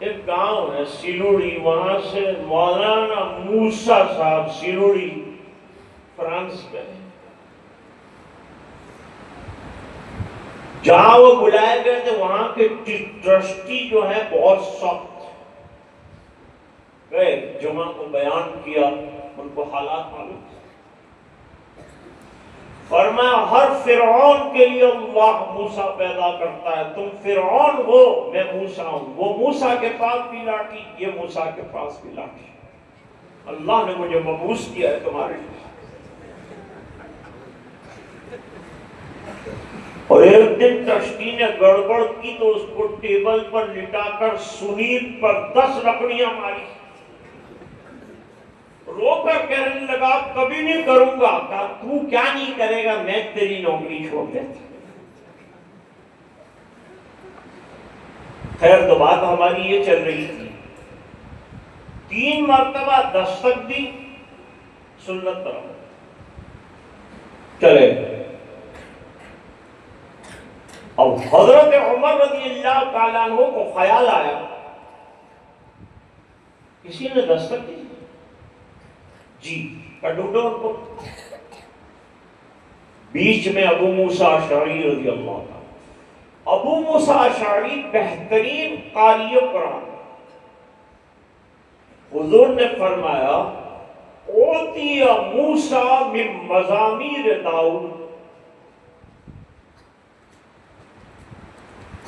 ایک گاؤں ہے سیلوڑی، وہاں سے مولانا موسیٰ صاحب سیلوڑی فرانس میں، جہاں وہ بلائے گئے تھے وہاں کے ٹرسٹی جو ہے بہت سخت گئے، جمعہ کو بیان کیا، ان کو حالات معلوم. فرمایا ہر فرعون کے لیے اللہ موسیٰ پیدا کرتا ہے، تم فرعون ہو میں موسیٰ ہوں. وہ موسیٰ کے پاس بھی لاٹھی، یہ موسیٰ کے پاس بھی لاٹھی. اللہ نے مجھے مبعوث کیا ہے تمہارے لیے. اور ایک دن ٹرسٹی نے گڑبڑ کی تو اس کو ٹیبل پر لٹا کر سنید پر 10 لکڑیاں ماری. رو کر کہنے لگا کبھی نہیں کروں گا. کہا تو کیا نہیں کرے گا، میں تیری نوکری چھوڑ دیتا. خیر تو بات ہماری یہ چل رہی تھی، 3 مرتبہ دستک دی، سنت پر عمل چلے۔ اب حضرت عمر رضی اللہ تعالیٰ عنہ کو خیال آیا کسی نے دستک دی، جی ڈھونڈو ان کو۔ بیچ میں ابو موسیٰ اشعری رضی اللہ عنہ۔ ابو موسیٰ اشعری بہترین قاری قرآن، حضور نے فرمایا اوتی موسیٰ من مزامیر داؤد۔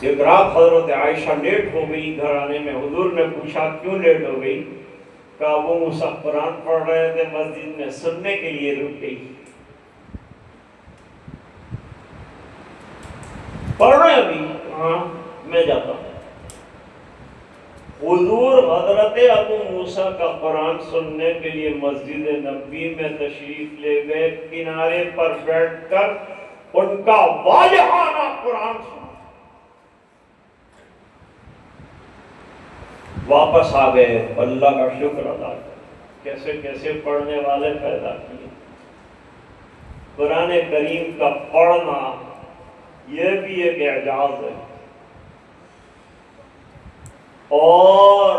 ایک رات حضرت عائشہ لیٹ ہو گئی گھر آنے میں، حضور نے پوچھا کیوں لیٹ ہو گئی؟ کہ ابو موسیٰ قرآن پڑھ رہے تھے مسجد میں، سننے کے لیے رک گئی۔ پڑھ رہے ابھی؟ ہاں میں جاتا ہوں۔ حضور حضرت ابو موسیٰ کا قرآن سننے کے لیے مسجد نبوی میں تشریف لے گئے، کنارے پر بیٹھ کر ان کا واضحانہ قرآن سنا، واپس آ گئے، اللہ کا شکر ادا کر، کیسے کیسے پڑھنے والے پیدا کیے۔ قرآن کریم کا پڑھنا یہ بھی ایک اعجاز ہے۔ اور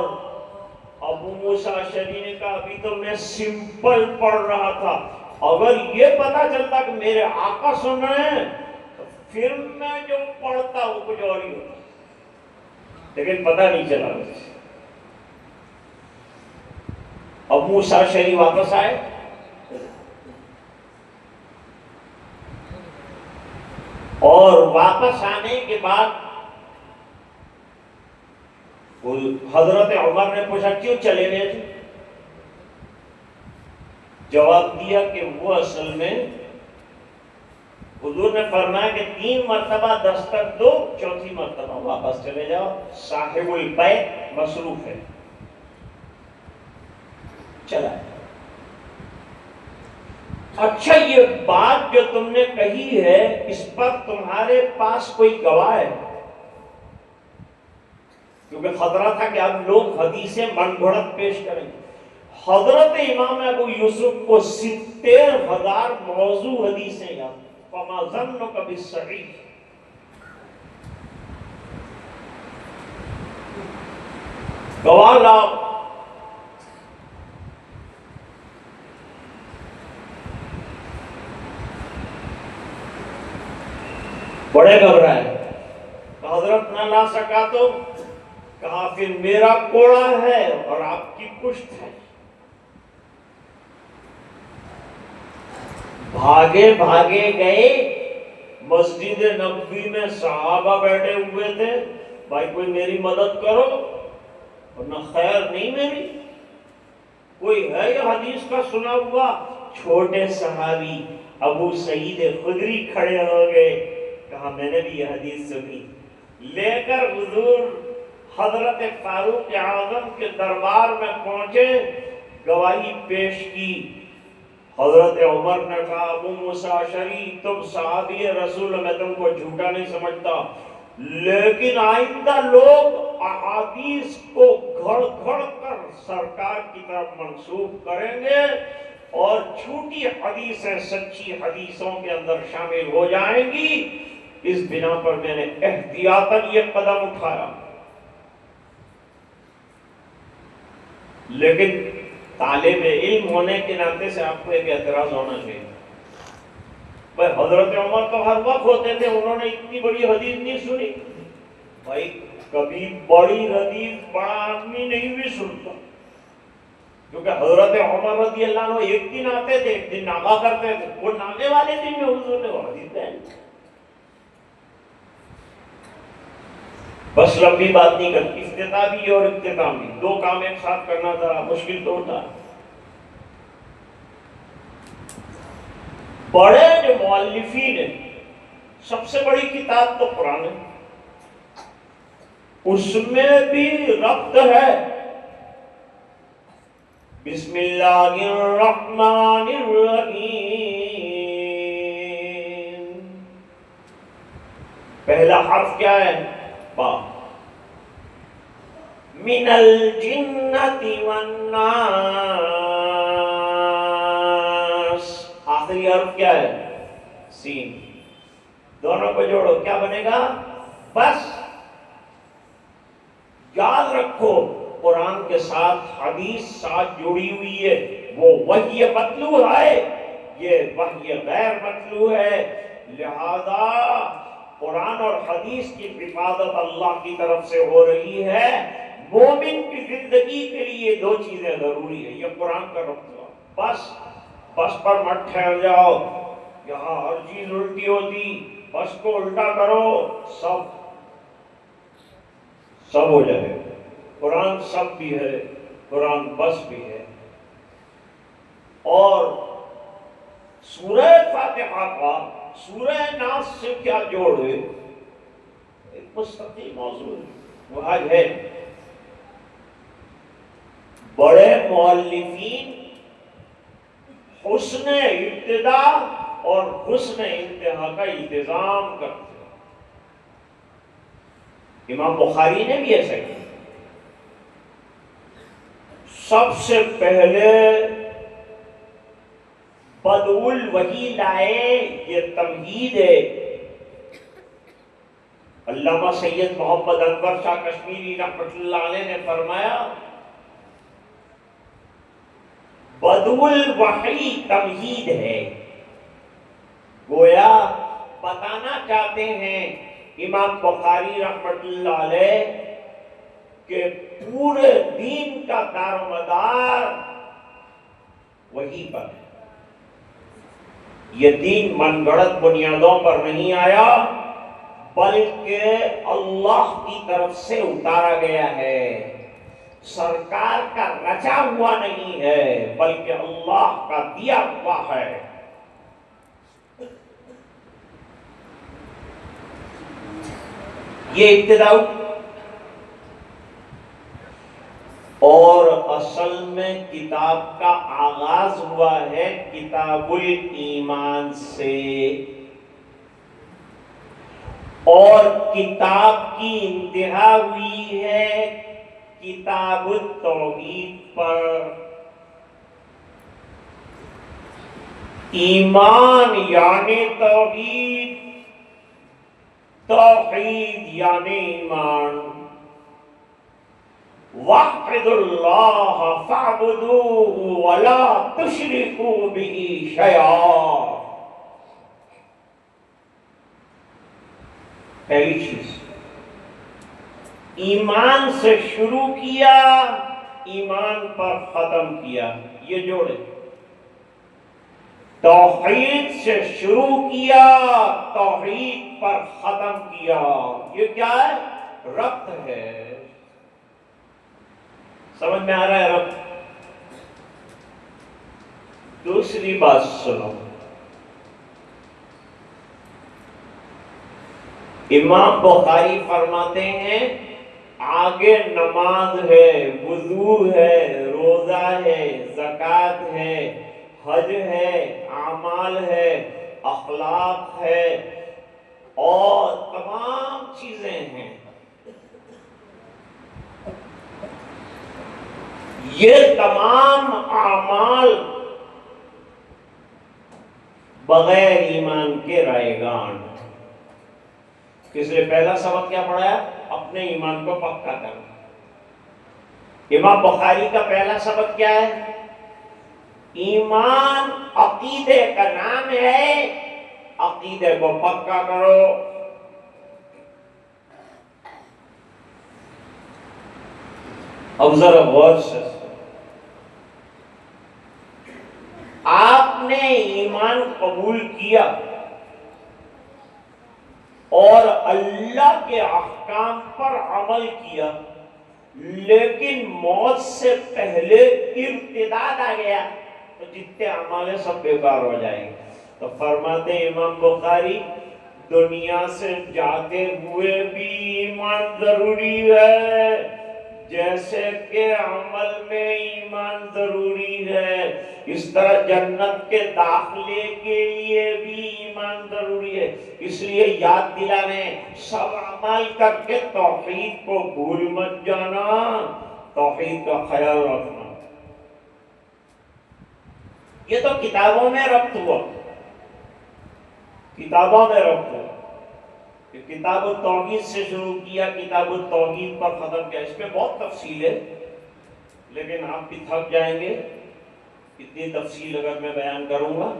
ابو موسیٰ اشعری نے کہا ابھی تو میں سمپل پڑھ رہا تھا، اگر یہ پتا چلتا کہ میرے آقا سن رہے ہیں تو پھر میں جو پڑھتا وہ کچھ اور ہی ہوتا، لیکن پتہ نہیں چلا مجھے۔ ابو موسیٰ اشعری واپس آئے، اور واپس آنے کے بعد حضرت عمر نے پوچھا کیوں چلے گئے تھے؟ جواب دیا کہ وہ اصل میں حضور نے فرمایا کہ 3 مرتبہ دستک دو، 4تھی مرتبہ واپس چلے جاؤ، صاحب البیت مصروف ہے۔ چلا۔ اچھا یہ بات جو تم نے کہی ہے اس پر تمہارے پاس کوئی گواہ ہے؟ کیونکہ خطرہ تھا کہ اب لوگ حدیثیں من گھڑت پیش کریں گے۔ حضرت امام ابو یوسف کو 70,000 موضوع حدیثیں یاد، فما ظنک بالصحیح۔ گواہ لاؤ۔ بڑے گھبرائے، حضرت نہ لا سکا تو کہا پھر میرا کوڑا ہے اور آپ کی پشت ہے۔ بھاگے بھاگے گئے، مسجد نبوی میں صحابہ بیٹھے ہوئے تھے، بھائی کوئی میری مدد کرو ورنہ خیر نہیں میری، کوئی ہے یہ حدیث کا سنا ہوا؟ چھوٹے صحابی ابو سعید خدری کھڑے ہو گئے، کہا میں نے بھی یہ حدیث سنی، لے کر حضور حضرت فاروق اعظم کے دربار میں پہنچے، گواہی پیش کی۔ حضرت عمر نے کہا ابو موسیٰ اشعری تم صحابی رسول، میں تم کو جھوٹا نہیں سمجھتا، لیکن آئندہ لوگ احادیث کو گھڑ گھڑ کر سرکار کی طرف منسوب کریں گے اور جھوٹی حدیثیں سچی حدیثوں کے اندر شامل ہو جائیں گی، اس بنا پر میں نے احتیاطاً یہ قدم اٹھایا۔ لیکن طالب علم ہونے کے ناطے سے آپ کو ایک اعتراض ہونا چاہیے، بھائی حضرت عمر تو ہر وقت ہوتے تھے، انہوں نے اتنی بڑی حدیث نہیں سنی؟ بھائی کبھی بڑی حدیث بڑا آدمی نہیں بھی سنتا، کیونکہ حضرت عمر رضی اللہ عنہ ایک دن آتے تھے ایک دن ناغا کرتے تھے، وہ ناغے والے دن میں حضور نے وہ حدیث بیان کی۔ بس لمبی بات نہیں کرتی، افتتاحی اور اختتامی 2 کام ایک ساتھ کرنا ذرا مشکل تو ہوتا ہے۔ بڑے جو مؤلفین ہیں، سب سے بڑی کتاب تو قرآن ہے، اس میں بھی ربط ہے، بسم اللہ الرحمن الرحیم، پہلا حرف کیا ہے؟ با، من الجنة والناس. آخری حرف کیا ہے؟ سین. دونوں کو جوڑو کیا بنے گا؟ بس. یاد رکھو قرآن کے ساتھ حدیث ساتھ جڑی ہوئی ہے. وہ وحی مطلوع ہے، یہ وحی غیر مطلوع ہے. لہذا قرآن اور حدیث کی حفاظت اللہ کی طرف سے ہو رہی ہے. مومن کی زندگی کے لیے دو چیزیں ضروری ہے. یہ قرآن کا رکھنا. بس پر مت ٹھہر جاؤ. یہاں ہر چیز الٹی ہوتی، بس کو الٹا کرو، سب ہو جائے. قرآن سب بھی ہے، قرآن بس بھی ہے. اور سورہ فاتحہ کا سورہ ناس سے کیا جوڑ ہے؟ ایک مستقل موضوع ہے. وہ آج ہے. بڑے مؤلفین حسن ابتدا اور حسن انتہا کا التزام کرتے ہیں. امام بخاری نے بھی ایسا کیا. سب سے پہلے بدء الوحی لائے. یہ تمہید ہے. علامہ سید محمد انور شاہ کشمیری رحمۃ اللہ علیہ نے فرمایا بدء الوحی تمہید ہے. گویا بتانا چاہتے ہیں امام بخاری رحمۃ اللہ علیہ کہ پورے دین کا دار و مدار وحی پر ہے. یہ دین من گھڑت بنیادوں پر نہیں آیا، بلکہ اللہ کی طرف سے اتارا گیا ہے. سرکار کا رچا ہوا نہیں ہے، بلکہ اللہ کا دیا ہوا ہے. یہ ابتدا. اور اصل میں کتاب کا آغاز ہوا ہے کتاب الایمان سے، اور کتاب کی انتہا ہوئی ہے کتاب التوحید پر. ایمان یعنی توحید، توحید یعنی ایمان. وَاحْفِظُ اللَّهَ فَاعْبُدُوهُ وَلَا تُشْرِكُوا بِهِ شَيْئًا. پہلی چیز ایمان سے شروع کیا، ایمان پر ختم کیا. یہ جوڑے. توحید سے شروع کیا، توحید پر ختم کیا. یہ کیا ہے؟ ربط ہے. سمجھ میں آ رہا ہے ربط؟ دوسری بات سنو. امام بخاری فرماتے ہیں آگے نماز ہے، وضو ہے، روزہ ہے، زکوٰۃ ہے، حج ہے، اعمال ہے، اخلاق ہے، اور تمام چیزیں ہیں. یہ تمام اعمال بغیر ایمان کے رائے گان. اس لیے پہلا سبق کیا پڑھایا؟ اپنے ایمان کو پکا کرنا. امام بخاری کا پہلا سبق کیا ہے؟ ایمان عقیدے کا نام ہے، عقیدے کو پکا کرو. اب ذرا غور سے آپ نے ایمان قبول کیا اور اللہ کے احکام پر عمل کیا، لیکن موت سے پہلے ارتداد آ گیا تو جتنے اعمال سب بیکار ہو جائیں گے. تو فرماتے امام بخاری دنیا سے جاتے ہوئے بھی ایمان ضروری ہے، جیسے کہ عمل میں ایمان ضروری ہے. اس طرح جنت کے داخلے کے لیے بھی ایمان ضروری ہے. اس لیے یاد دلانے سب عمل کر کے توحید کو بھول مت جانا، توحید کا خیال رکھنا. یہ تو کتابوں میں ربط ہوا، کتابوں میں ربط ہوا. کتاب التوحید سے شروع کیا، کتاب التوحید پر ختم کیا. اس میں بہت تفصیل ہے، لیکن آپ بھی تھک جائیں گے اتنی تفصیل اگر میں بیان کروں گا.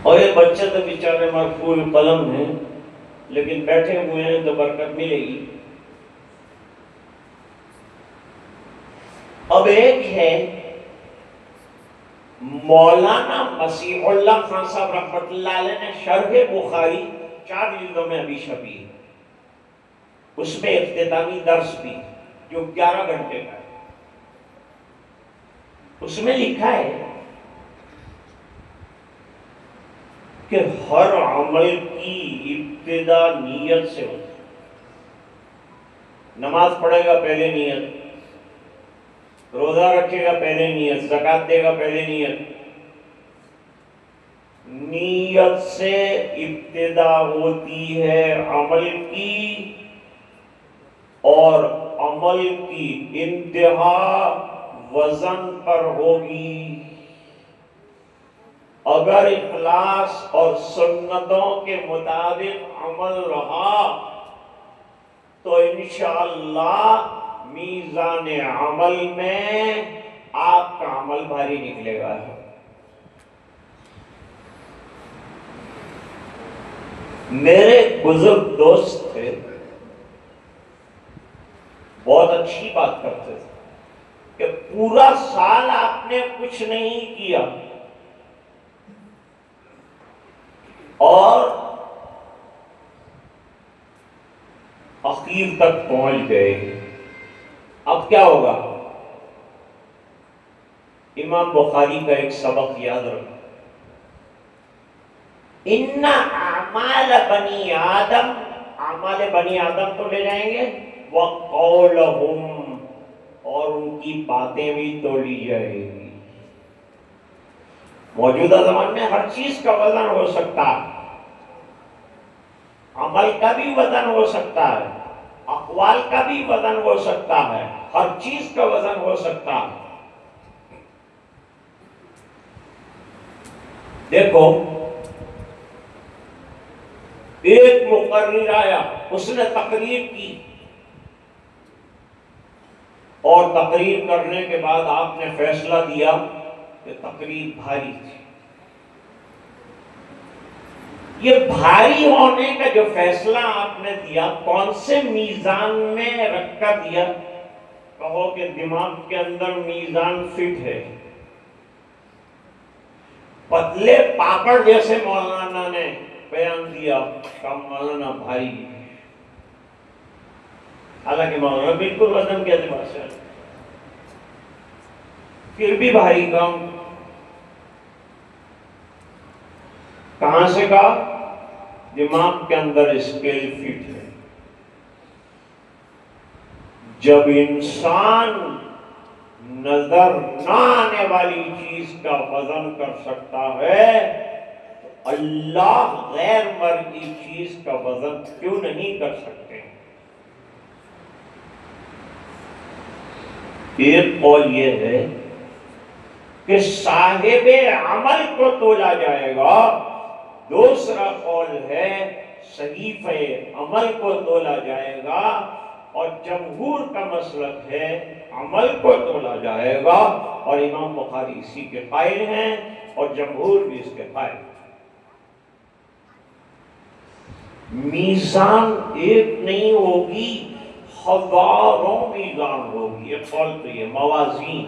اور یہ بچے تو بیچارے مرفوع قلم ہیں، لیکن بیٹھے ہوئے ہیں تو برکت ملے گی. اب ایک ہے مولانا مسیح اللہ خان صاحب رحمۃ اللہ علیہ نے شرح بخاری 4 جلدوں میں ابھی چھپی ہے. اس میں اختتامی درس بھی جو 11 گھنٹے کا ہے. اس میں لکھا ہے کہ ہر عمل کی ابتدا نیت سے ہوتی ہے. نماز پڑھے گا پہلے نیت، روزہ رکھے گا پہلے نیت، زکات دے گا پہلے نیت. نیت سے ابتدا ہوتی ہے عمل کی، اور عمل کی انتہا وزن پر ہوگی. اگر اخلاص اور سنتوں کے مطابق عمل رہا تو انشاءاللہ میزان عمل میں آپ کا عمل بھاری نکلے گا. میرے بزرگ دوست تھے، بہت اچھی بات کرتے تھے کہ پورا سال آپ نے کچھ نہیں کیا اور اخیر تک پہنچ گئے. اب کیا ہوگا؟ امام بخاری کا ایک سبق یاد رکھو، ان اعمال بنی آدم، اعمال بنی آدم تو لے جائیں گے، وقولہم، اور ان کی باتیں بھی تو لی جائے گی. موجودہ زمان میں ہر چیز کا وزن ہو سکتا ہے، عمل کا بھی وزن ہو سکتا ہے، اقوال کا بھی وزن ہو سکتا ہے، ہر چیز کا وزن ہو سکتا ہے. دیکھو ایک مقرر آیا، اس نے تقریر کی، اور تقریر کرنے کے بعد آپ نے فیصلہ دیا کہ تقریر بھاری تھی. یہ بھاری ہونے کا جو فیصلہ آپ نے دیا کون سے میزان میں رکھ کر دیا؟ کہو کہ دماغ کے اندر میزان فٹ ہے. پتلے پاپڑ جیسے مولانا نے بیان دیا کہ مولانا بھاری ہے، حالانکہ مولانا بالکل وزن کے اعتبار سے پھر بھی بھاری کام. کہاں سے کہا؟ دماغ کے اندر اسکیل فٹ ہے. جب انسان نظر نہ آنے والی چیز کا وزن کر سکتا ہے تو اللہ غیر مرئی چیز کا وزن کیوں نہیں کر سکتے؟ ایک قول یہ ہے کہ صاحب عمل کو تولا جائے گا، دوسرا قول ہے صحیفہ عمل کو تولا جائے گا، اور جمہور کا مسلک ہے عمل کو تولا جائے گا، اور امام بخاری اسی کے قائل ہیں اور جمہور بھی اس کے قائل ہیں. میزان ایک نہیں ہوگی، ہزاروں میزان ہوگی. ایک قول تو یہ موازین،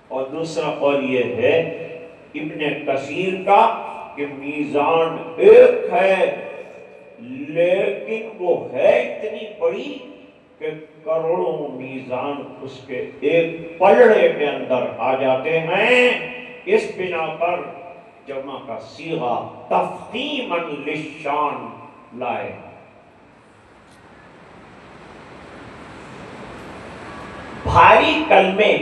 اور دوسرا قول یہ ہے ابن کثیر کا کہ میزان ایک ہے، لیکن وہ ہے اتنی بڑی کہ کروڑوں میزان اس کے ایک پلڑے کے اندر آ جاتے ہیں. اس بنا پر جمع کا صیغہ تفخیما للشان لائے. بھاری کلمے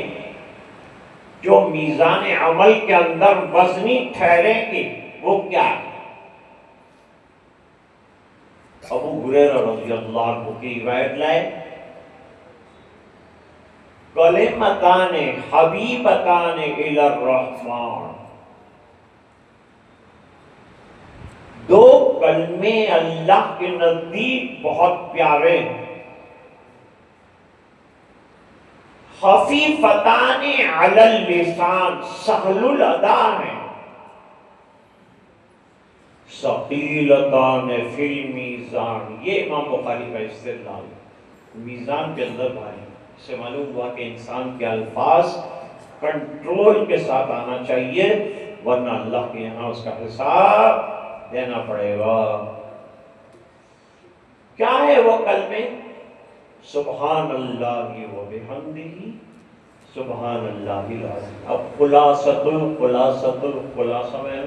جو میزان عمل کے اندر وزنی ٹھہریں گے وہ کیا ہے؟ ابو ہریرہ رضی اللہ عنہ کی روایت لائے، کلمتان حبیبتان الی الرحمن، دو کلمے اللہ کے نزدیک بہت پیارے ہیں، خفیفتان علی اللسان، سہل الادا ہیں، ثقیلتان فی المیزان، یہ امام بخاری کا استدلال ہے، میزان کے اندر بھاری۔ اس سے معلوم ہوا کہ انسان کے الفاظ کنٹرول کے ساتھ آنا چاہیے، ورنہ اللہ کے یہاں اس کا حساب دینا پڑے گا۔ کیا ہے وہ کلمے؟ سبحان اللہ و بحمدہ، سبحان اللہ العظیم۔ اب خلاصۃ الخلاصہ میں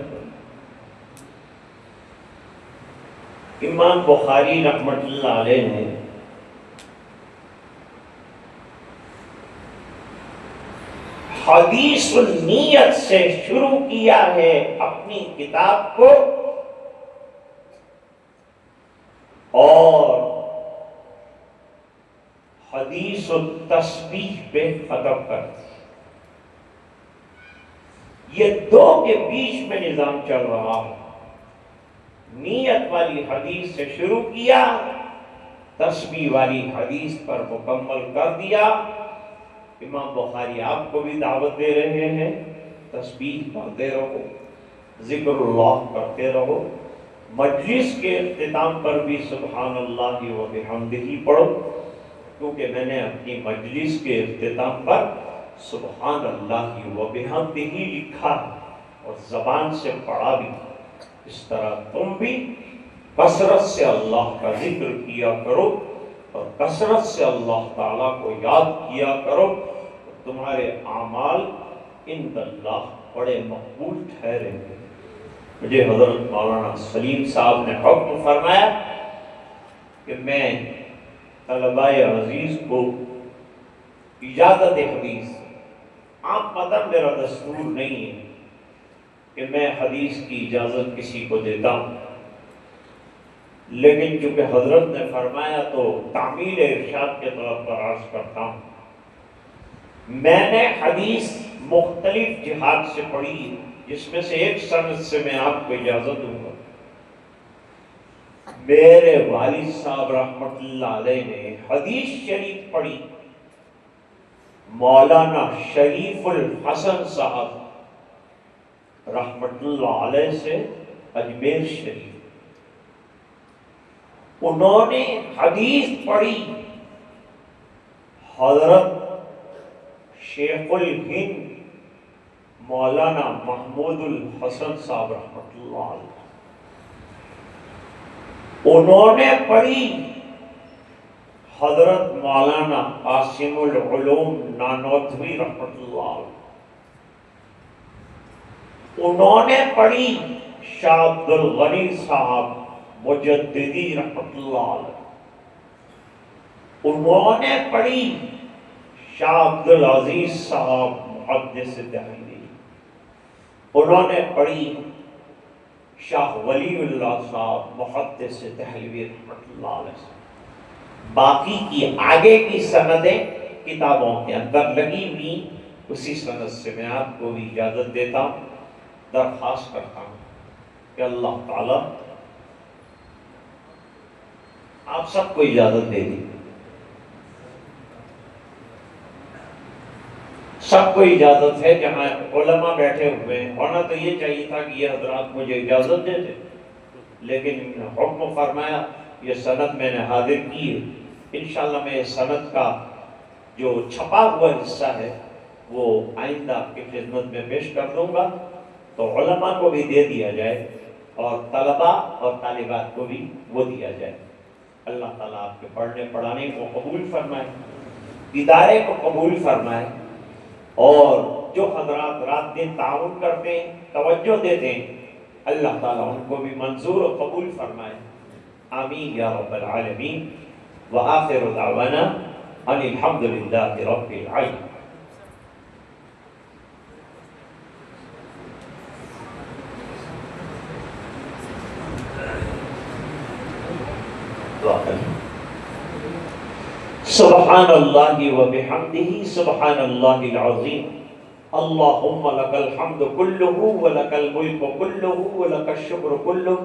امام بخاری رحمت اللہ علیہ نے حدیث النیت سے شروع کیا ہے اپنی کتاب کو، اور حدیث التسبیح پہ ختم کر دی۔ یہ دو کے بیچ میں نظام چل رہا ہے، نیت والی حدیث سے شروع کیا، تسبیح والی حدیث پر مکمل کر دیا۔ امام بخاری آپ کو بھی دعوت دے رہے ہیں، تسبیح پڑھتے رہو، ذکر اللہ کرتے رہو، مجلس کے اختتام پر بھی سبحان اللہ و بحمدہ پڑھو، کیونکہ میں نے اپنی مجلس کے اختتام پر سبحان اللہ و بحمدہ لکھا اور زبان سے پڑھا بھی۔ اس طرح تم بھی کثرت سے اللہ کا ذکر کیا کرو اور کثرت سے اللہ تعالیٰ کو یاد کیا کرو، تمہارے اعمال عند اللہ بڑے مقبول ٹھہریں گے۔ مجھے حضرت مولانا سلیم صاحب نے حکم فرمایا کہ میں طلباء عزیز کو اجازت حدیث، عام مطلب میرا دستور نہیں ہے کہ میں حدیث کی اجازت کسی کو دیتا ہوں، لیکن چونکہ حضرت نے فرمایا تو تعمیل ارشاد کے طور پر عرض کرتا ہوں۔ میں نے حدیث مختلف جہات سے پڑھی ہے، جس میں سے ایک سند سے میں آپ کو اجازت دوں گا۔ میرے والد صاحب رحمت اللہ علیہ نے حدیث شریف پڑھی، مولانا شریف الحسن صاحب رحمت اللہ علیہ سے، اجمیر شریف۔ انہوں نے حدیث پڑھی حضرت شیخ الہند مولانا محمود الحسن صاحب رحمت اللہ علیہ، انہوں نے پڑھی حضرت مولانا قاسم العلوم نانوتوی رحمت اللہ علیہ، انہوں نے پڑھی شاہ عبد الغنی صاحب مجددی رحمت اللہ علیہ، انہوں نے پڑھی شاہ عبد العزیز صاحب محدث دہلوی، انہوں نے پڑھی شاہ ولی اللہ صاحب محدث دہلوی رحمت اللہ علیہ۔ باقی کی آگے کی سندیں کتابوں کے اندر لگی ہوئی، اسی سند سے میں آپ کو بھی اجازت دیتا ہوں، درخواست کرتا ہوں کہ اللہ تعالی آپ سب کو اجازت دے دی، سب کو اجازت ہے، جہاں علماء بیٹھے ہوئے ہیں۔ ہونا تو یہ چاہیے تھا کہ یہ حضرات مجھے اجازت دے دیں، لیکن حکم فرمایا، یہ سند میں نے حاضر کی ہے۔ انشاءاللہ میں اس سند کا جو چھپا ہوا حصہ ہے وہ آئندہ آپ کی خدمت میں پیش کر دوں گا، تو علماء کو بھی دے دیا جائے اور طلباء اور طالبات کو بھی وہ دیا جائے۔ اللہ تعالیٰ آپ کے پڑھنے پڑھانے کو قبول فرمائے، ادارے کو قبول فرمائے، اور جو حضرات رات دن تعاون کرتے ہیں، توجہ دیتے ہیں، اللہ تعالیٰ ان کو بھی منظور و قبول فرمائے۔ آمین یا رب العالمین۔ وآخر دعوانا ان الحمد للہ رب العالمین۔ سبحان اللہ و بحمدہ سبحان اللہ العظیم اللہم لک الحمد کلہ ولک الملک کلہ ولک الشکر کلہ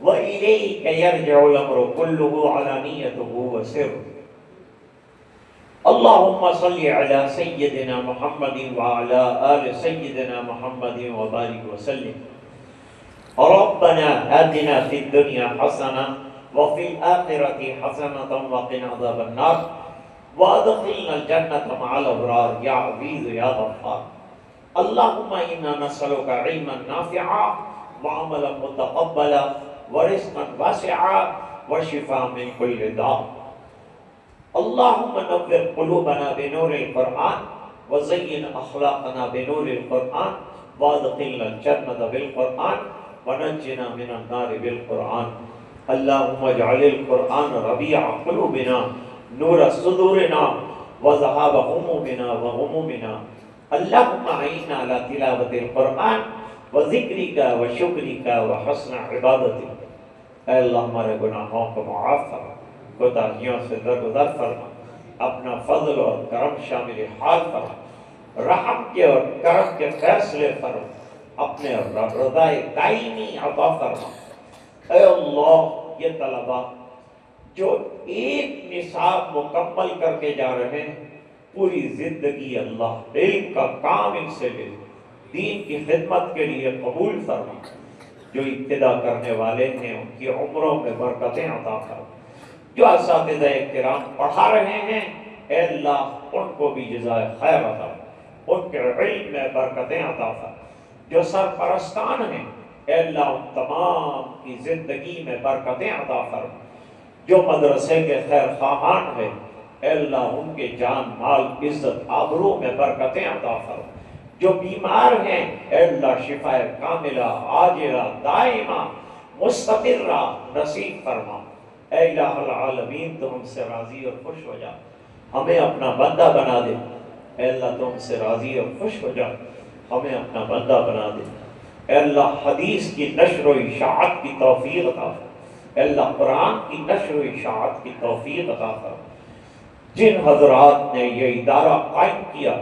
وإلیک یرجع الامر کلہ علانیتہ وسر اللہم صلی علی سیدنا محمد وعلی آل سیدنا محمد وبارک وسلم ربنا آتنا فی الدنیا حسنہ وفي الآخرة حسنة وقنا عذاب النار وادخلنا الجنة مع الأبرار يا عزيز يا غفار اللهم إنا نسألك علما نافعا وعملا متقبلا ورزقا واسعا وشفاء من كل داء اللهم نور قلوبنا بنور القرآن وزين أخلاقنا بنور القرآن وادخلنا الجنة بالقرآن ونجنا من النار بالقرآن اللهم اجعل القرآن ربيع قلوبنا نور صدورنا وذهاب همومنا وغمومنا اللهم أعنا على تلاوة القرآن وذكرك وشكرك وحسن عبادتك اے اللہ ہمارے گناہوں کو معاف فرما کوتاہیوں سے درگزر فرما اپنا فضل اور کرم شامل حال فرما رحم کے اور کرم کے فیصلے فرما اپنے رضائے دائمی عطا فرما اے اللہ یہ طلبہ جو ایک نصاب مکمل کر کے جا رہے ہیں پوری زندگی اللہ علم کا کام ان سے لے دین کی خدمت کے لیے قبول فرما جو ابتدا کرنے والے ہیں ان کی عمروں میں برکتیں عطا فرما جو اساتذہ کرام پڑھا رہے ہیں اے اللہ ان کو بھی جزائے خیر عطا فرما ان کے علم میں برکتیں عطا فرما جو سرپرستان ہیں اے اللہ ان تمام کی زندگی میں برکتیں عطا فرما جو مدرسے کے خیر خواہان ہیں اے اللہ ان کے جان مال عزت آبرو میں برکتیں عطا فرما جو بیمار ہیں اے اللہ شفا کاملہ عاجلہ دائمہ مستمرہ نصیب فرما اے الہ العالمین تو ہم سے راضی اور خوش ہو جا ہمیں اپنا بندہ بنا دے اے اللہ تو ہم سے راضی اور خوش ہو جا ہمیں اپنا بندہ بنا دے اے اللہ حدیث کی نشر و اشاعت کی توفیق عطا فرما اے اللہ قرآن کی نشر و اشاعت کی توفیق عطا فرما جن حضرات نے یہ ادارہ قائم کیا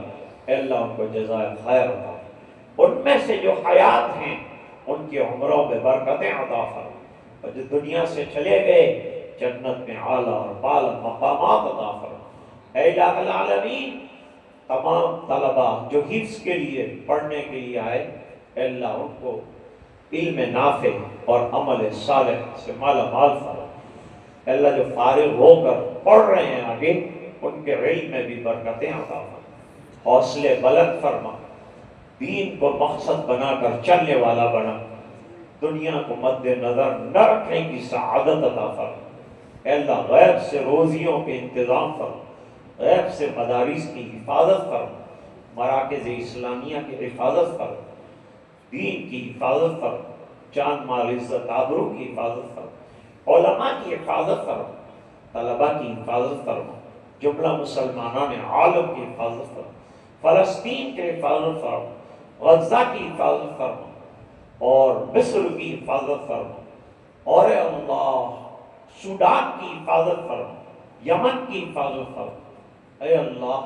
اے اللہ ان کو جزائے خیر عطا فرما ان میں سے جو حیات ہیں ان کی عمروں میں برکتیں عطا فرما اور جو دنیا سے چلے گئے جنت میں اعلیٰ اور بالا مقامات عطا فرما اے الہ العالمین تمام طلبہ جو حفظ کے لیے پڑھنے کے لیے آئے اے اللہ ان کو علم نافع اور عمل صالح سے مالا مال فرما اے اللہ جو فارغ ہو کر پڑھ رہے ہیں آگے ان کے علم میں بھی برکتیں عطا فرما حوصلے بلند فرما دین کو مقصد بنا کر چلنے والا بنا دنیا کو مد نظر نہ رکھنے کی سعادت عطا فرما اے اللہ غیب سے روزیوں کے انتظام فرما غیب سے مدارس کی حفاظت فرما مراکز اسلامیہ کی حفاظت فرما دین کی حفاظت فرما جان مال عزت آبرو کی حفاظت فرما علماء کی حفاظت فرما طلباء کی حفاظت فرما جملہ مسلمانان عالم کی حفاظت فرما فلسطین کی حفاظت فرما غزہ کی حفاظت فرما اور مصر کی حفاظت فرما اور اے اللہ سوڈان کی حفاظت فرما یمن کی حفاظت فرما اے اللہ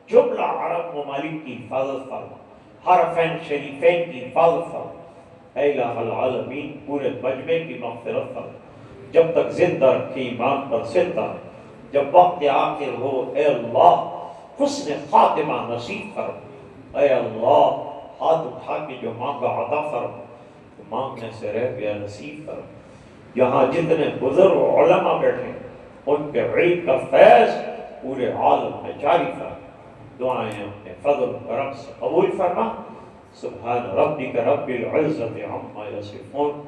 جملہ عرب ممالک کی حفاظت فرما حرفین شریفین کی حفاظت فرما اے الہ العالمین پورے مجمع کی مغفرت فرما جب تک زندہ رکھی ایمان پر زندہ جب وقت آخر ہو اے اللہ حسن خاتمہ نصیب فرما اے اللہ ہاتھ اٹھا کے جو مانگا عطا فرما تو مانگنے سے رہ گیا نصیب فرما یہاں جتنے بزرگ علماء بیٹھے ان کے علم کا فیض پورے عالم میں جاری فرما دعائیں اپنے فضل و کرم سے قبول فرما سبحان ربک رب العزت عما یصفون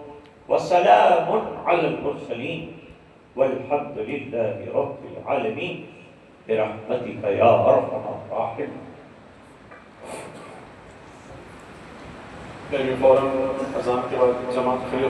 وسلام علی المرسلین والحمد للہ رب العالمین برحمتک یا ارحم الراحمین. فوراً اذان کے بعد جماعت